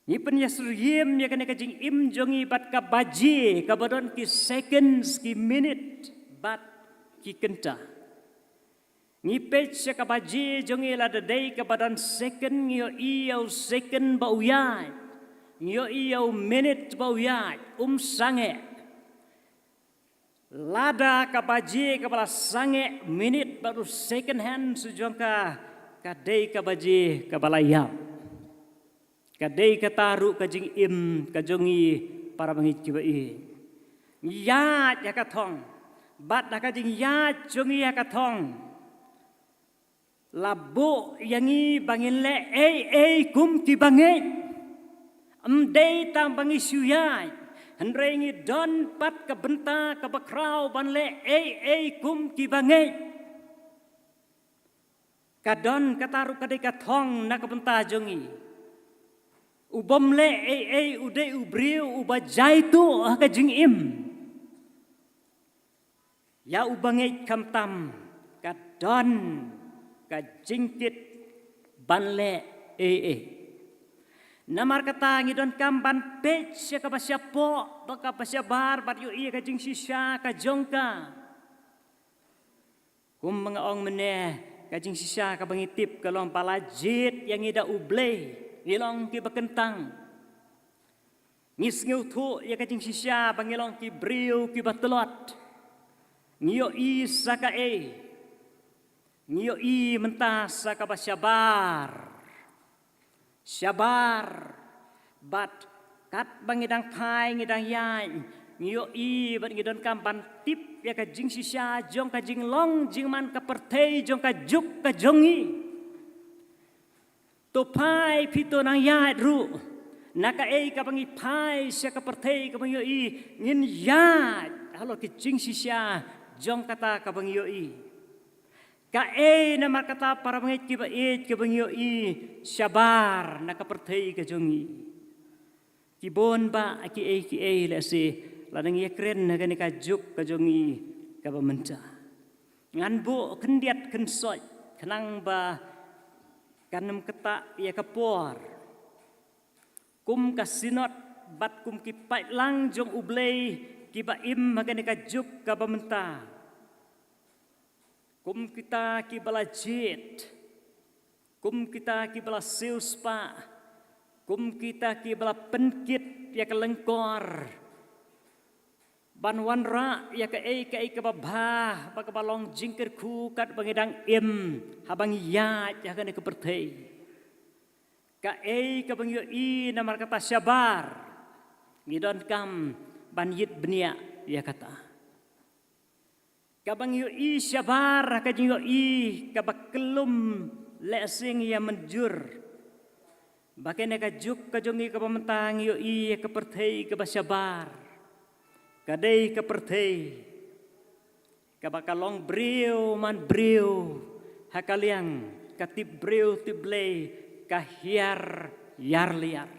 ni penyasriem ya kena kajing im jongi bat ka baji kabadon ki seconds ki minute bat ki kenta ni page ka baji jongi la dei kabadon second ngio iyo second ba uyai ngio iyo minute ba uyai sange lada ka baji ka bala sange minute baru second hand sujongka ka dei ka baji ka bala yam kadai kataru kajing im kajongi para bangit kibai ya yakatong bat nakajing ya jongi yakatong labu yangi bangile kum ki bangai amdei tam bangi suyai handrengi don pat ka benta ka bakrau banle kum ki bangai kadon kataru kadai katong nak benta jongi ubomle ude ubriu ubajai tu ka jing im ya ubangai kamtam ka don ka jingkit banle namar kata ngidon kam ban pech ka pasya po baka pasya bar bat yu iya ka jing sisya ka jongka kum mga ong meneh ka jing sisya ka bangitip kalong palajit yang ida ublay ngilong ki bakentang ngis ngiu thu ya kajing sisya bangilong ki briu ki batelot ngio i saka ngio i mentas saka basyabar syabar bat kat bangidang thai ngidang yan ngio i bat ngidon kampan tip ya kajing sisya jong kajing long jing man ka pertei jong ka juk ka jongi topai pito nang yat ru naka ka bangi pai sia ka pertei ka bangi i ngin yat halo ki jing sisya jong kata ka bangi i ka na makata para bangi ki ba ka bangi i syabar naka pertei ka jongi ki bon ba ki la se ladang ye kren na ka juk ka jongi ka ba menca ngan bu kendiat kensoi kenang ba kanam keta ya kapor kum kasinot bat kum ki pai lang jong ublei ki ba im magane ka juk ka bamenta kum kita ki balajit kum kita ki bala siuspa kum kita ki bala penkit ya kelengkor banwan ra ya ka ka babah baka balong jingker ku kat bangedang im habang ya kane ke pertei ka ka bangyo i namar kata syabar ngidon kam banjit benia ya kata ka bangyo i syabar ka jingyo i ka bakelum lesing ya menjur bakene ka juk ka jongi ka pamentang yo i ka pertei ka basyabar kadai ka pertei ka bakalong briu man briu hakaliang katip briu tiblei ka hiar yar liar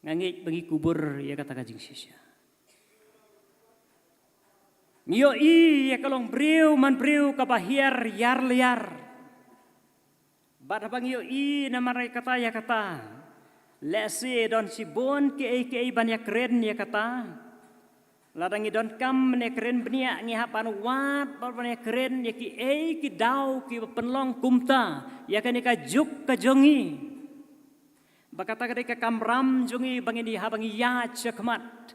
ngangit bagi kubur ya kata kajing sisya ngio i ya kalong briu man briu ka bahiar yar liar bad bang ngio i namare kata ya kata lese don sibon ke banyak keren ya kata ladang idon kam ne keren benia ngi hapan wat bane keren ya ki dau ki penlong kumta ya kan ka juk ka jongi bakata kadai ka kamram jongi bangini habangi ya chakmat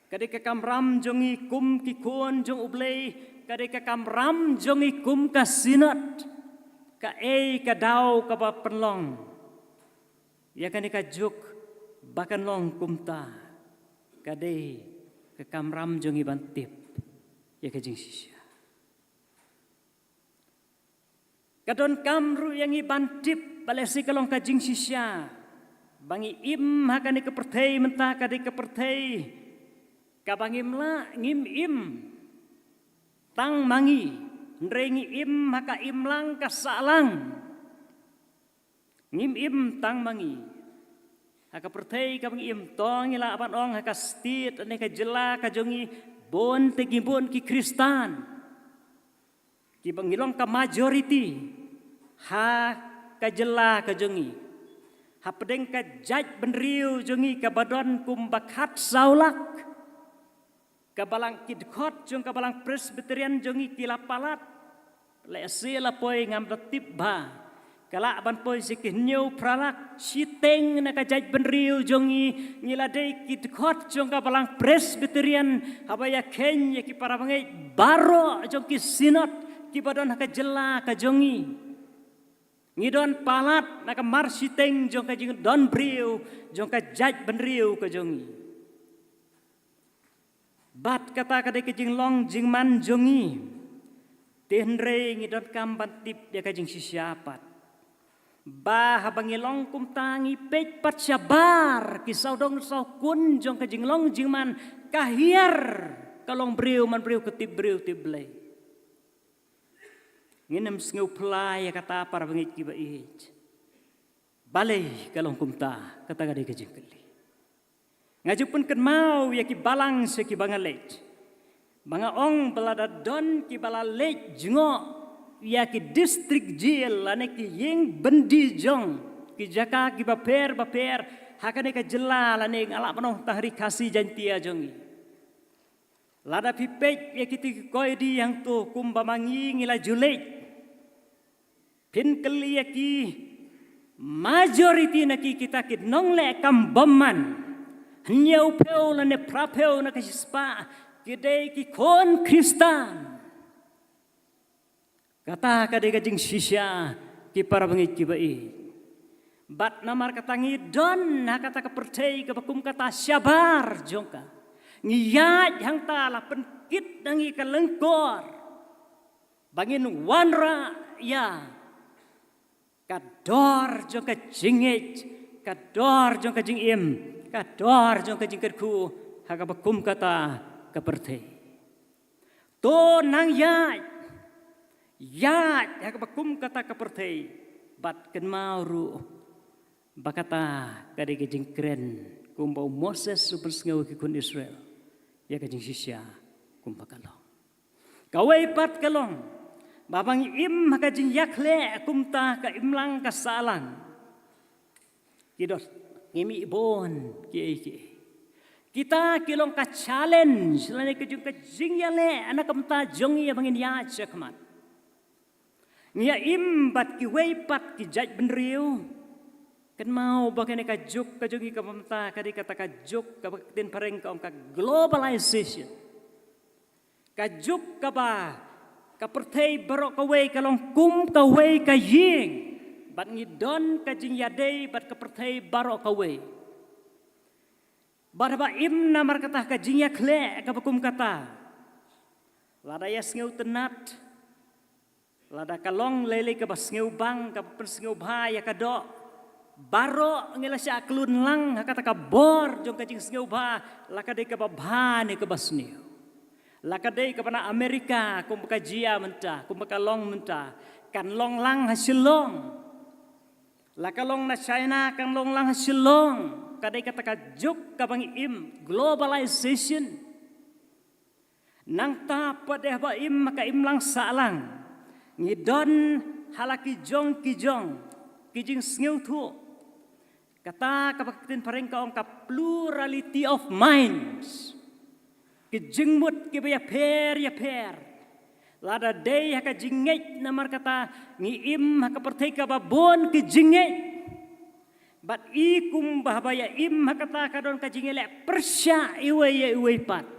kadai ka kamram jongi kum ki kon jong ublei kadai ka kamram jongi kum ka sinat ka ka dau ka penlong ya kan ka juk bakan long kumta kadai ke kamram jongi bantip ya ke jing sisya kadon kamru yang i bantip balesi kalong ka jing sisya bangi im hakani kepertei mentah kadi kepertei kabangim la ngim im tang mangi nrengi im haka imlang kasalang ngim im tang mangi haka pertei kabang im tong ila apan ong haka stit ane ka jela ka jongi bon tegi bon ki Kristan ki bangilong ka majority ha ka jela ka jongi ha pedeng ka jaj benriu jongi ka badon kum bakhat saulak kabalang kidkot jong kabalang presbyterian jongi kilapalat le sela poi ngam tibba kala ban poi sikinyo pralak siteng na kajaj benriu jongi ngilade kidkot jong kabalang presbyterian habaya kenya ki para bangai baro jong ki sinot ki badon ka jela ka jongi ngidon palat na ka mar siteng jong ka jing don briu jong ka jaj benriu ka jongi bat kata kadai kejing long jing man jongi tenre ngidon kamban tip dia kajing sisiapat bah habangi long kum tangi pej pat sabar kisau dong sau kun jong kajing long jing man kahiar kalong briu man briu ketip briu tiblei nginem sngeu plai kata para bangit kiba ij balai kalong kum ta kata kadai kejing keli ngajupun ken mau ya ki balang se ki bangalet banga ong belada don ki balalet jengo ya ki district jail ane ki yeng bendi jong ki jaka ki baper hakane ka jela ane ngala panoh tahri kasih jantia jongi lada pipet ya ki koi di yang tu kumba mangi ngila julet pin keli ya ki majority na ki kita ki nongle kambaman nyau peu la ne prapeu na kasispa kidei ki kon Kristan kata kadai kajing sisya ki para bangit ki bai bat namar katangi don na kata kepercai ke bakum kata sabar jongka ngiyat hang tala penkit dangi kalengkor bangin wanra ya kador jongka jingit kador jongka jing im kador jong kajing kerku haka bakum kata kepertei to nang yat haka bakum kata kepertei bat ken mauru bakata kadai kajing keren kumbau Moses super sengau ki kun Israel ya kajing sisya kumbakalong kawai pat kalong babang im haka jing yakle kumta ka imlang kasalang kidot ngimi bon ki kita kilong ka challenge lane kejung ka jingyale anak kamta jongi ya bangin ya chakmat ngia imbat ki weipat ki jaj benriu kan mau bakane ka juk ka jongi ka pamta kadi kata ka juk ka bakten pareng ka globalization ka juk ka ba ka pertei barok ka wei kalong kum ka wei ka ying bat ngidon kajing yadei bat kepertei barok kawe bat ba im namar kata kajing yakle ka bakum kata lada ya sngeu tenat lada kalong lele ka basngeu bang ka persngeu bha ya kado barok ngela sya klun lang kata ka bor jong kajing sngeu bha lakade ka bha ne ka basneu lakade ka pana Amerika kum ka jia menta kum ka long menta kan long lang hasilong lakalong na China kan long lang silong kadai kata kajuk kabang im globalization nang ta padeh ba im maka im lang salang ngidon halaki jong kijong kijing sngeu thu kata kapaktin pareng ka ong ka plurality of minds kijing mut ki ya per lada day haka jingit namar kata ngiim haka perteka babon ke jingit bat ikum bahbaya im haka ta kadon ka jingele persya iwe pat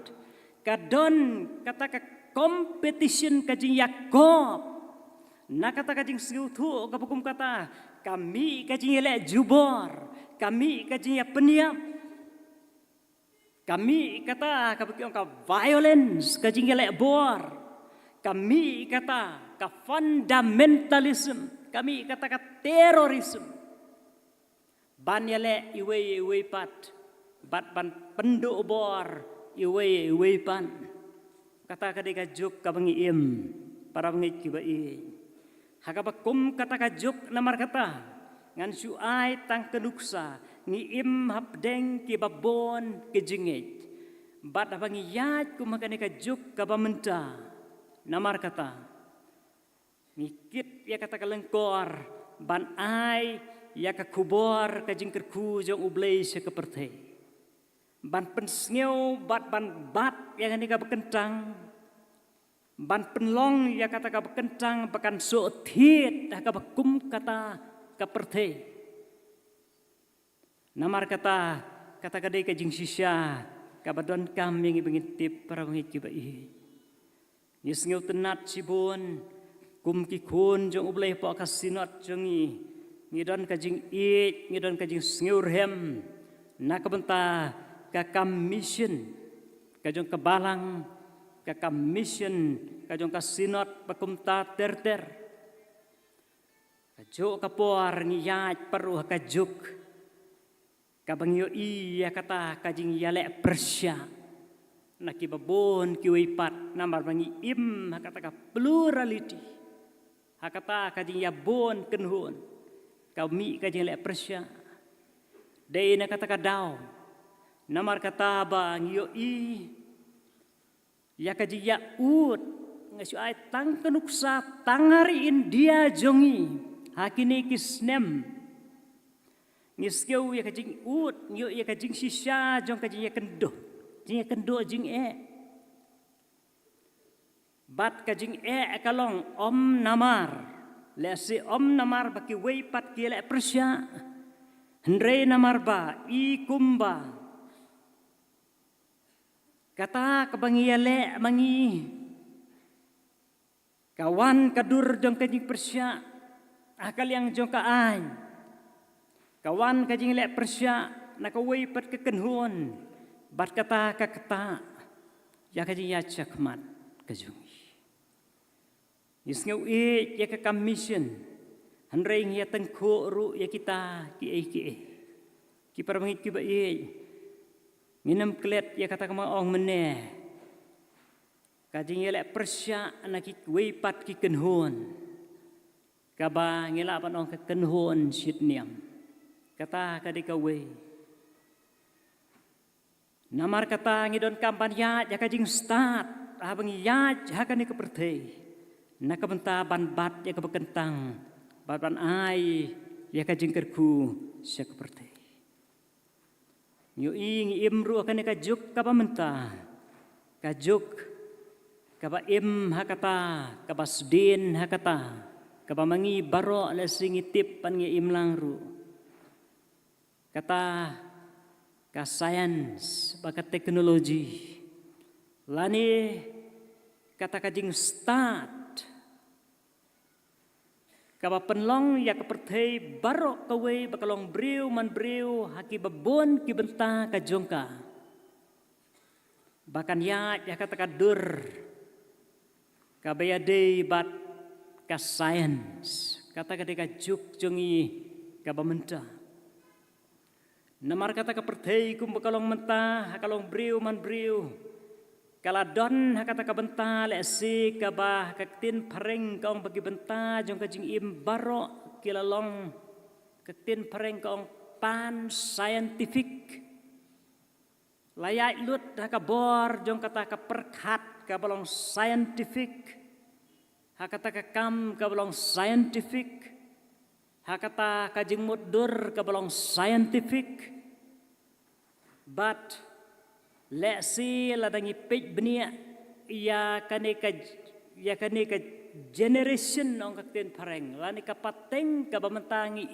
kadon kata ka competition ka jing Yakob na kata ka jing siutu ka bukum kata kami ka jingele jubor kami ka jing peniap kami kata ka bukum ka violence ka jingele bor kami kata ka fundamentalism, kami kata ka terorisme. ban yale iwe pat bat ban penduk bor iwe pan kata kadika juk kabangi im para bangit kibai hakabakum kata kajuk namar kata ngan suai tang kenuksa ngi im hapdeng kibabon kejingit bat abangi yat kumakani kajuk kabamenta namar kata ngikit ya kata kalengkor ban ai ya kakubor kajing kerku jong ublei sekepertei ban pensngeu bat ya kani ka bekentang ban penlong ya kata ka bekentang bakan so thiet ka bakum kata kapertei namar kata kadai kajing sisya kabadon kami ngibengitip para bangit kibai nisngeu tenat sibon kum kikun jong ublei po kasinot jongi ngidon kajing ngidon kajing sngeurhem nakabenta kakam mission kajong kebalang kakam mission kajong kasinot pakumta terter kajuk kapor ngiyat paruh kajuk kabangyo iya kata kajing yalek persya nakibabon kiwipat namar bangi im kata ka plurality hakata kajing yabon kenhun kami kajing lek persya dei na kata ka daw namar kata bang yo ya kajing ya ut ngasu ay tang kenuksa tangari India jongi hakini kisnem ngiskeu ya kajing ut yo ya kajing sisya jong kajing ya kendo jing bat kajing kalong om namar lesi om namar baki weipat kiele persya hendrei namar ba i kumba kata kabangi yale mangi kawan kadur jong kajing persya akal yang jong kaay kawan kajing le persya nakaweipat kekenhun bat kata kakata ya kajing ya cakmat kajungi isngeu ya ka commission handreng ya tengko ru ya kita ki parmangit ki ba nginam klet ya kata kama ong meneh kajing ya le persya anaki weipat ki kenhun kaba ngila pan ong kenhun sitniam kata kadika we namar kata ngidon kampanya ya kajing start abang ya hakani kepertei nakabenta ban bat ya kabekentang ban ai ya kajing kerku sia kepertei nyu ing imru akan kajuk kabamenta kajuk kaba im hakata kabasdin hakata kabamangi baro lesingitip pan ngi imlang ru kata ka science baka teknologi lani kata kajing start kaba penlong ya kepertei baro kawe bakalong briu man briu haki babon ki benta kajongka bakan ya kata kadur kabaya dei bat ka science kata kadeka juk jongi kabamenta namar kata kepertei kum bakalong menta hakalong briu man briu kaladon hakata kabenta lesi kabah kaktin pareng kaong bagi benta jong kajing im baro kilalong kaktin pareng kaong pan scientific layak lut hakabor jong kata kaperkat kabalong scientific hakata kakam kabalong scientific hakata kajing mudur kabalong scientific but lesi ladangi pej benia ya kaneka generation ong kakten pareng lani kapateng kabamentangi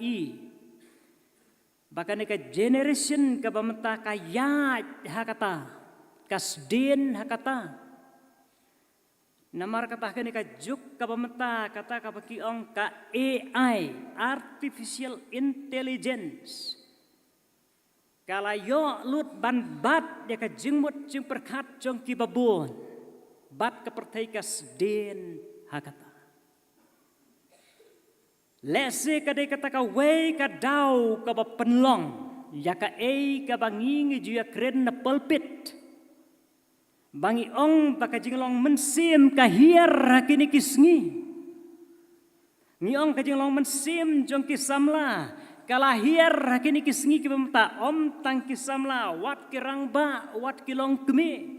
bakaneka generation kabamenta kaya hakata kasdin hakata namar kata kaneka juk kabamenta kata kapaki ong ka AI artificial intelligence kalayo lut ban bat ya ka jingmut jing perkat jong kibabon bat kepertei kasdin hakata Lese kadai kata ka wei ka dau ka ba penlong ya ka ka bangi ju ya kren na pulpit. Bangi ong baka jinglong mensim ka hiar hakini kisngi. Ngiong ka jinglong mensim jong kisamla kala hiar hakini kisngi ki pemta om tang kisamla wat kirang ba wat kilong kemi.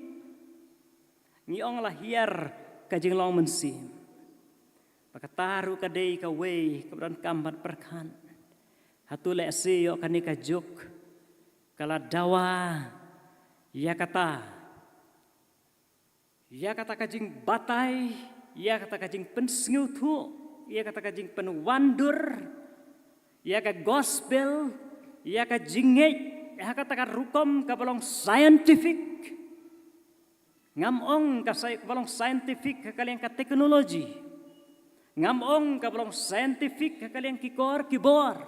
Ngiong lah hiar ka jinglong mensim. Baka taru kadai ka wei keberan kambat perkan. Hatu lese yo kani ka juk kala dawa ya kata kajing batai, ya kata kajing pensngutu, ya kata kajing penwandur, ya ka gospel, ya ka jingej, ya kata ka rukom ka balong scientific. Ngamong ka balong scientific ka kalian ka teknologi. Ngamong ka balong scientific ka kalian kikor kibor.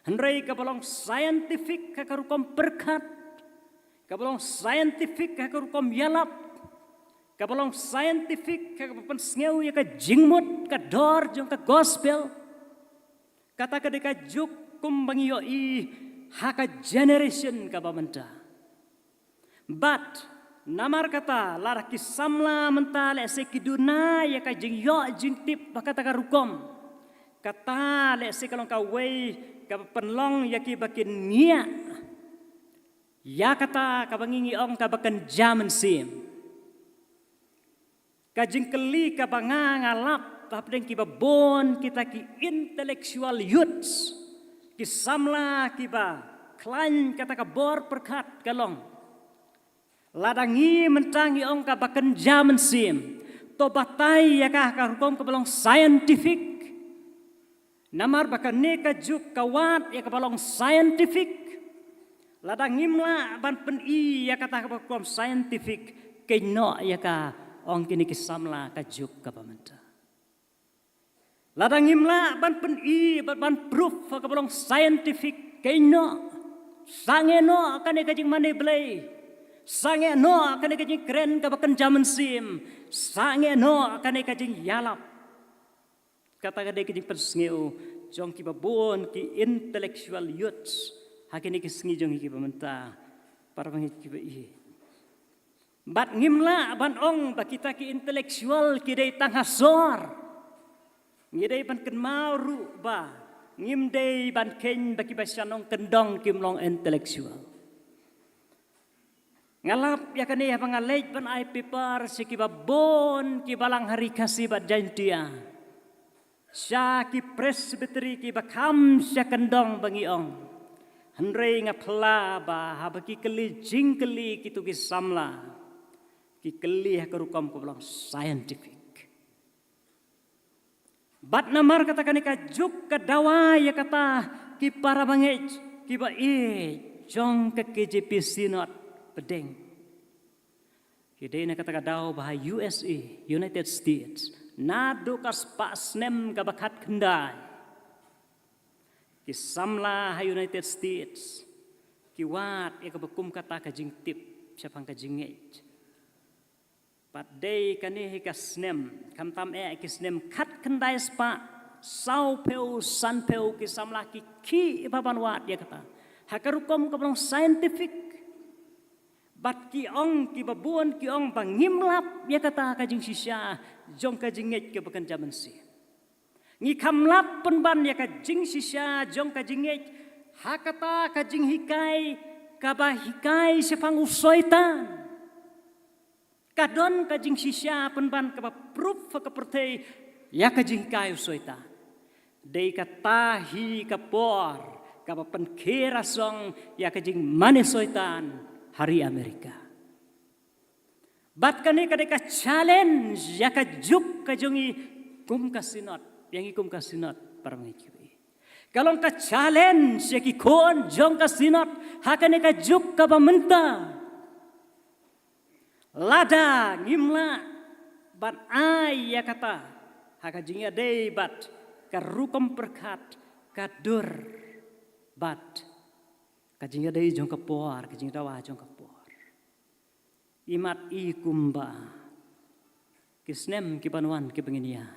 Henry ka balong scientific ka rukom perkat. Ka balong scientific ka rukom yalap. Kabalong scientific kapan sngeu ya ka jingmut ka dor jong ka gospel kata ka deka juk kumbangi yo I haka generation ka bamenta but namar kata laraki samla mentale se kiduna ya ka jing yo jing tip bakata ka rukom kata le se kalong ka wei ka penlong ya ki bakin nia ya kata ka bangingi ong ka bakan jaman sim kajing keli ka banga ngalap tapdeng ki babon kita ki intellectual youths ki samla ki ba klan kata ka bor perkat kalong ladangi mentangi ong ka baken jaman sim to batai ya ka rukom ka balong scientific namar bakan ne ka juk kawat ya ka balong scientific ladangimla ban pen I ya kata ka balong scientific keno ya ka ong kini kisamla kajuk ka pamenta. Ladangimla ban pen I ban proof ka balong scientific kaino sange no kane kajing mane blay sange no kane kajing keren ka bakan jaman sim sange no kane kajing yalap kata kade kajing persngeu jong ki babon ki intellectual youths hakini kisngi jong ki pamenta para bangit ki ba I bat ngimla ban ong ba kita ki intelektual ki dei tanghasor ngidei ban ken mauru ba ngimdei ban ken ba ki basanong kendong kimlong intelektual ngalap ya kane ya pangalej ban ai pipar si ki babon ki balang hari kasih bat jantia sya ki presbytery ki bakam sya kendong bangi ong henrei ngapla ba habaki keli jingkeli kitu ki samla ki kelih ka rukom ko bilang scientific. Bat namar kata kanika juk ka dawa ya kata ki para bangej ki ba jong ka KJP sinot pedeng. Ki dena kata ka daw bah USA United States nado kas pasnem ka bakat kendai. Ki samla ha United States ki wat ya ka bakum kata ka jing tip siapang ka jingej. Pat day kani kasnem kamtam kisnem kat kendai spa sau peu san peu kisamla ki babanwat ya kata hakarukom kablong scientific bat ki ong ki babuan ki ong bangimlap ya kata kajing sisya jong kajinget ke bakan jaman si ngi kamlap penban ya kajing sisya jong kajinget hakata kajing hikai kabah hikai sepang usoitan kadon kajing sisya penban kaba proof ka pertei ya kajing kayu soita dei katahi kapor kaba penkira song ya kajing mane soitan hari Amerika bat kane kadeka challenge ya kajuk kajongi kum kasinot yang ikum kasinot para mengikiwi kalong ka challenge ya ki kon jong kasinot hakane kajuk kaba menta lada ngimla bat ai ya kata hakajingnya dei bat karukom perkat kadur bat kajingnya dei jong kapor kajing dawa jong kapor imat I kumba kisnem kipanuan kipenginian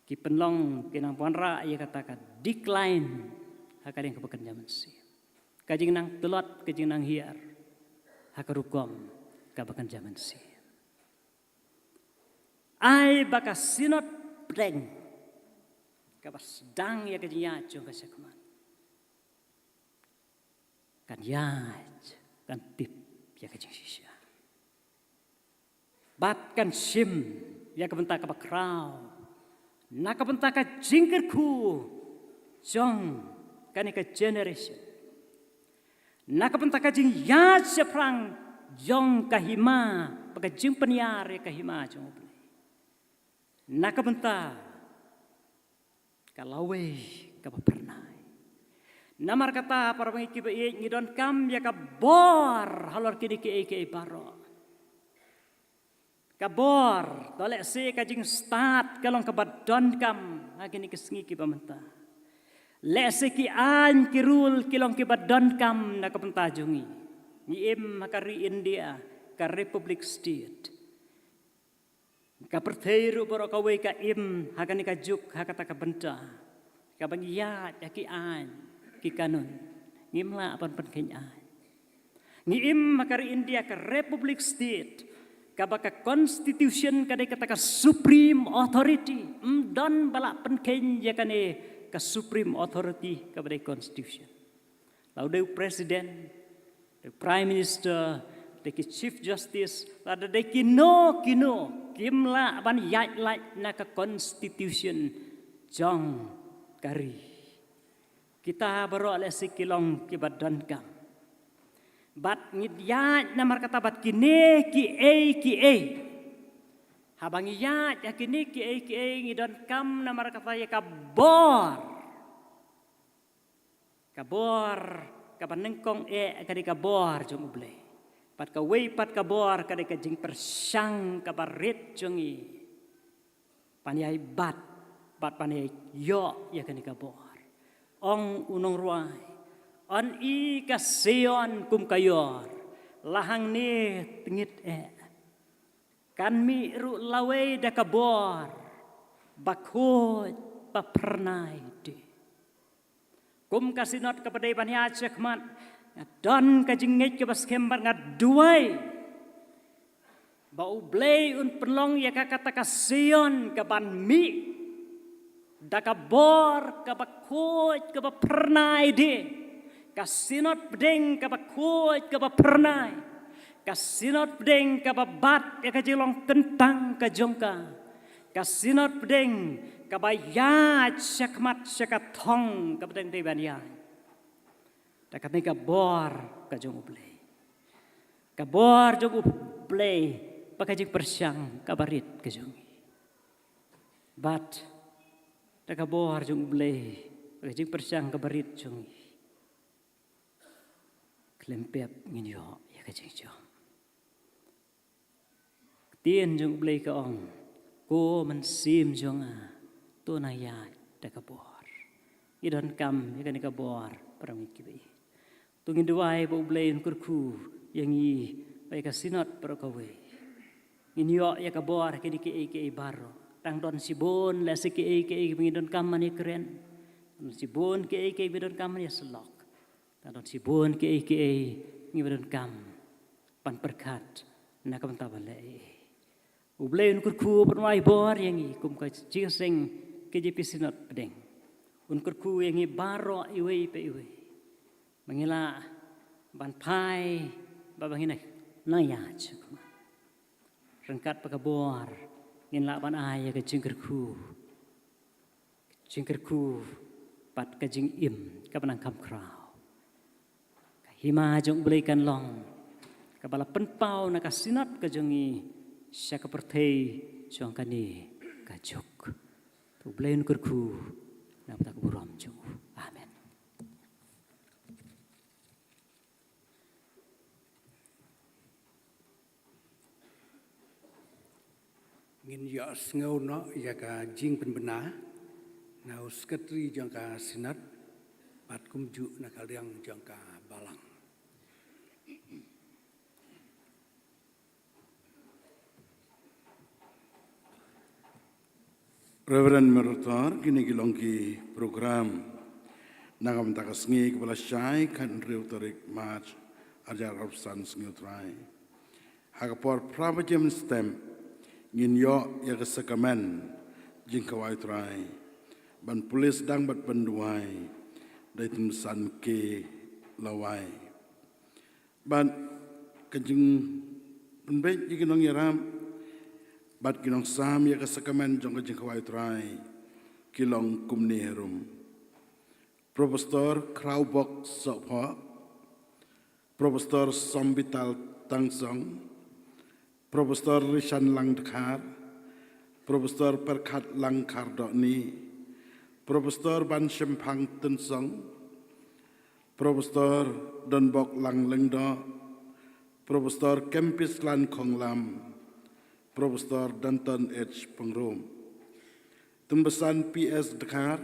ki penlong kinang ponra ia katakan decline hakading kebekan zaman si kajing nang telot kajing nang hiar hakarukom kebekan zaman si ai bakas sinot breng kabas dang ya kajing ya jong kasakman kan ya kan pip ya kajing sisya bat kan sim ya kebentak kabakrau nakabentak ka jingkerku jong kanika generation nakabentak ka jing ya seprang jong kahima paka jing peniar ya kahima jong nakabentak kalawe kapapernai namar kata para pengikiba ngidon kam ya kabor halor kini ke baro kabor dolek se kajing start kalong kabadon kam agini kesengi ki pamenta le se ki an kirul kilong ki badon kam na kapenta jungi ni em makari India ka Republic State ka pertheiru boro ka we ka im hakani ka juk hakata ka benta ka bangiya ki an ki kanun ngimla apan penkenyan ni im makari India ka Republic State kabaka constitution kadai kata ka supreme authority don balak penken ya kane ka supreme authority kabadai constitution lalu presiden the prime minister the chief justice ada de kino kimla ban yat lat na ka constitution jong kari kita baru ala sikilong kibadan kam bat ngidya namar kata bat kine ki a habang iya ya kine ki a ngidon kam namar kata ya kabor kabanengkong kadi kabor jong uble pat ka wei pat kabor kadi ka jing persyang kabarit jongi paniai bat paniai yo ya kani kabor ong unong ruai on i kasion kum kayor lahang ni tengit kan mi ru lawe da kabor bakhot papernai di kum kasinot kepada bania cekmat don kajingit ke baskembar ngaduai bau blay un penlong ya kata kasion kaban mi da kabor kabakhot kapernai di kasinot bedeng kabakut kabapernai kasinot bedeng kababat ya kajilong tentang kajongka kasinot bedeng kabayat syakmat syakathong kabedeng debania takatni kabor kajong ublay kabor jong ublay pakajing persyang kabarit kajongi bat takabor jong ublay pakajing persyang kabarit jongi lempep nginyo ya kajengjo tien jong blay ka ong ko man sim jong to na ya da kabor idon kam ya kan kabor parang ikibi tungin duai bo blay kurku yang i pai ka sinot pro kawe nginyo ya kabor kini ke baro tang don sibon la se ke ngidon kam mani keren sibon ke bidon kam ya selok Tadon sibun ke ngibadon kam pan perkat na kam tabale ubleun kurku permai bor yang kum ka jingseng ke jepi sinot pedeng un kurku yang baro iwe pe iwe mangila ban pai babangina naya cuma rengkat pakabor ngin la ban ay ke jingkerku pat ka jing im ka banang kam krau hima jong belikan long kabala penpau na kasinat kajongi sya kapertei jong kani kajuk tu belain kurku na tak buram jong amen ngin ya sngau no ya ka jing penbena na uskatri jong ka sinat pat kumju na kaliang jong ka balang Reverend Merutor, kini kilongki program nagam takas ngi kepala syai kan riu tarik march ajar rapsan sengiu trai. Hagapor prabajem stem ngin yo ya kesekamen jingkawai trai. Ban polis dang bat banduai dari temsan ke lawai. Ban kejing penbej jikinong yaram bat kinong sam ya kesekamen jong kejing kawai trai kilong kumni herum. Profesor Kraubok Sopha, Profesor Sombital Tangsong, Profesor Rishan Langdekar, Profesor Perkat Langkardoni, Profesor Ban Shempang Tensong, Profesor Donbok Langlengdo, Profesor Kempis Lan Konglam, Profesor Danton H. Pengrum, Tembesan PS Dekar,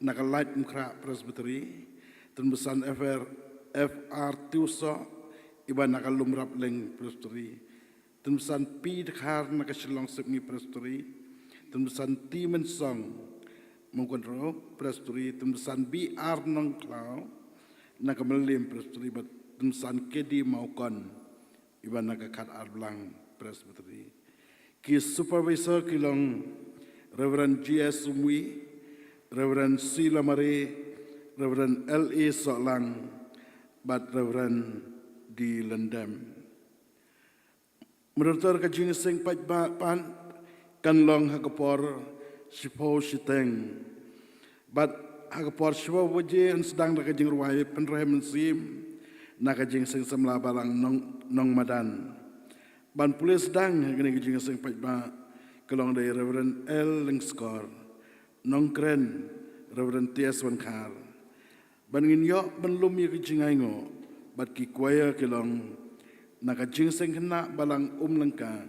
Nakalait Mukra Presbytery, Tembesan FR Tiuso, Iba Nakalum Rapling Presbytery, Tembesan P Dekar Nakasilong Sepni Presbytery, Tembesan T Mensong Mungkondro Presbytery, Tembesan BR Nongklau Nakamelim Presbytery, Tembesan KD Maukon, Iba Nakakat Arblang Presbytery. Ki Supervisor Kilong Reverend G.S. Umwi, Reverend C. Lamare, Reverend L.A. Soklang, but Reverend D. Lendem. Menurut kajing sing pan kan long hakapor sipo siteng, but hakapor sipo waje sedang nak kajing ruai penrem sim nak kajing sing semla balang nong madan. Ban polis sedang kini kajing sing pan kelong dari Reverend L. Lingskor, nong kren Reverend T.S. Wankar. Ban ngin yo ban lum ya kajing aingo, bat ki kuaya kelong naka jing sing kena balang lengka,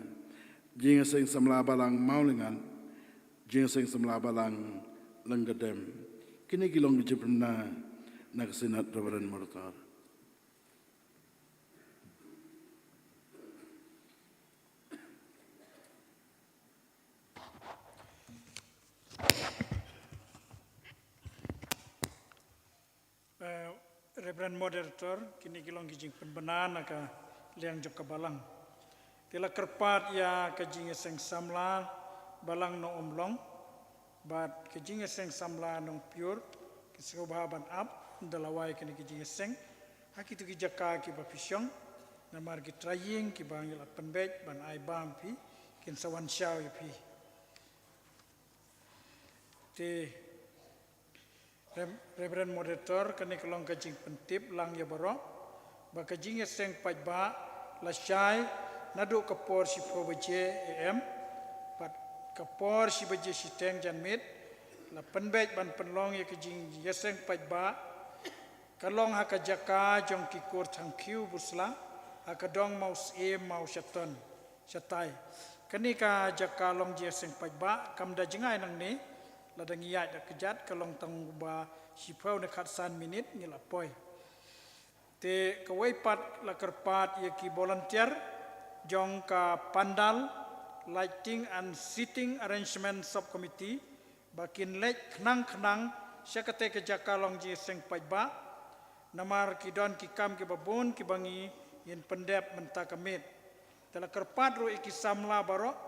jing sing semla balang maulingan, jing sing semla balang lenggadem. Kini kilong dijepna naka sinat Reverend Merutor. Reverend Moderator, kini kilong kijing penbenan naka liang jok balang. Tila kerpat ya kijing seng samla balang no omlong, bat kijing seng samla no pure, kisau bahaban up dalawai kini kijing seng, haki tu kijaka kiba pisyong, namar kitraying kibangil penbej ban ai bam pi, kin sawan syau pi. Te Reverend Moderator, kini kelong kajing pentip lang ya barok, ba kajing seng pajba la syai nadu kapor si probaje am, pat kapor si baje si teng janmit la penbej ban penlong ya kajing seng pajba kalong hakajaka jong kikur tangkiu busla hakadong maus mau syatan syatai kini ka jaka long je seng pajba kam da jengai nang ni ladang iyat dak kejat kalong tangba sipau dekat san minit ngilapoi te kawai pat la kerpat ye ki volunteer jong ka pandal lighting and seating arrangement subcommittee bakin lek knang syakate kejaka long je seng pajba namar ki don ki kam ki babun ki bangi yin pendep mentakamit tela kerpat ro iki samla barok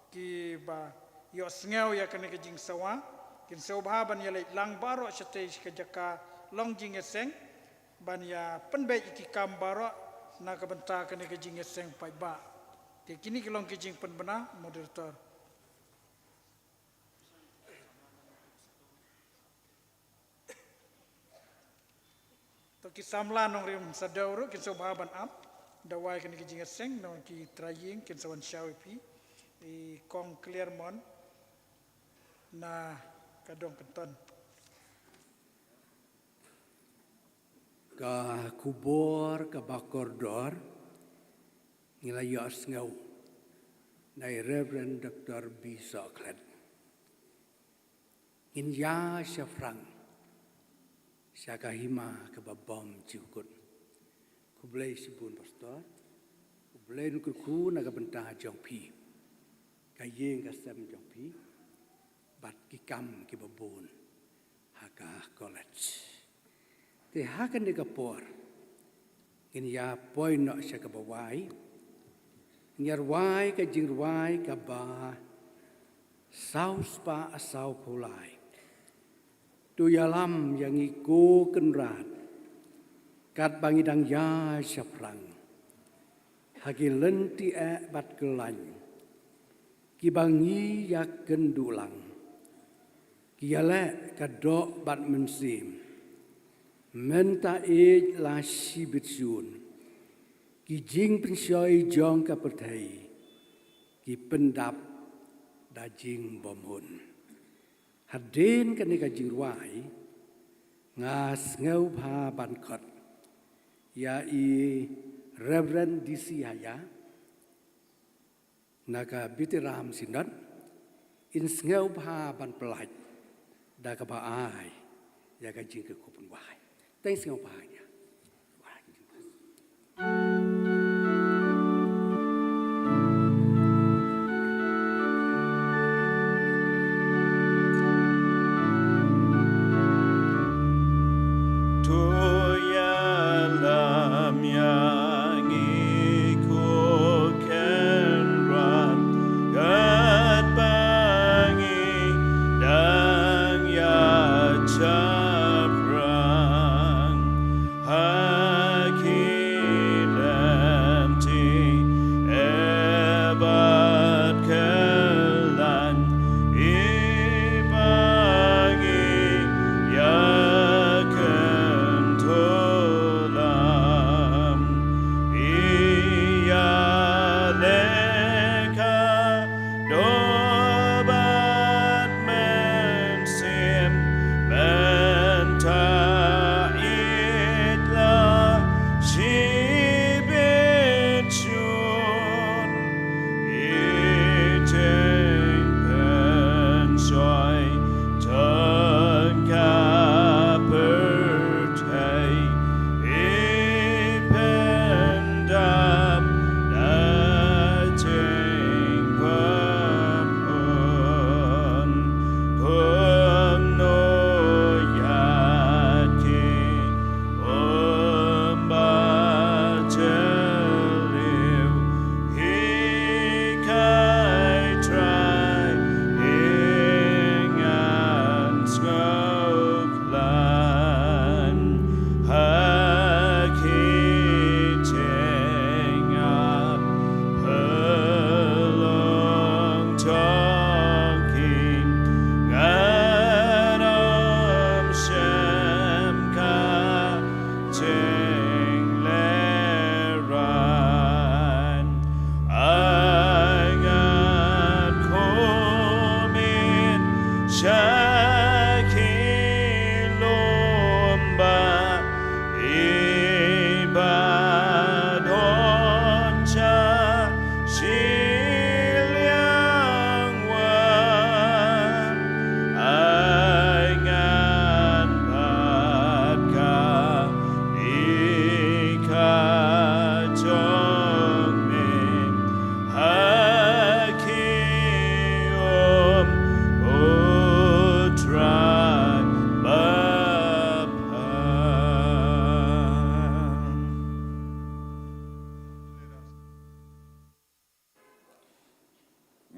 ki ba yo sngau ya kene kejing sawa kin saubaban ya lang baro syate kejaka long jing seng ban ya penbej iki kam baro na kabenta kene kejing seng paiba te kini kilong kejing penbena moderator to ki samla nong rim sadauro kin saubaban up dawai kene kejing seng nong ki trying kin sawan shawipi i kong Clermont na kadong kenton ka kubor ka bakordor ngilayo asngau nai Reverend Dr. B. Soklat in ya syafrang syakahima ka babom ciukut kublai sibun pastor kublai nukurku naga bentah jong pi kayeng kasam jong pi bat ki kam ki babun haka college te hakan de kapor in ya poi no sya ka bawai nyar wai ka jing wai ka ba saus pa asau pulai tu yalam yang iko kenrat kat bangidang ya syaprang hagi lenti bat kelany ki bangi ya kendulang ki yale kadok bat mensim menta la sibitsun ki jing pensyoi jong ka pertai ki pendap da jing bomhun haden kan ka jing wai ngas ngau pha ban khot ya i Reverend DC Haya naga bitiram sindan in ngau pha ban pelaj da ka ba ai ya ka jing ka kupun wai thanks ngau pha ya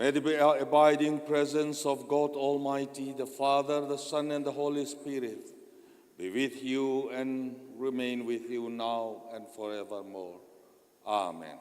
May the abiding presence of God Almighty, the Father, the Son, and the Holy Spirit be with you and remain with you now and forevermore. Amen.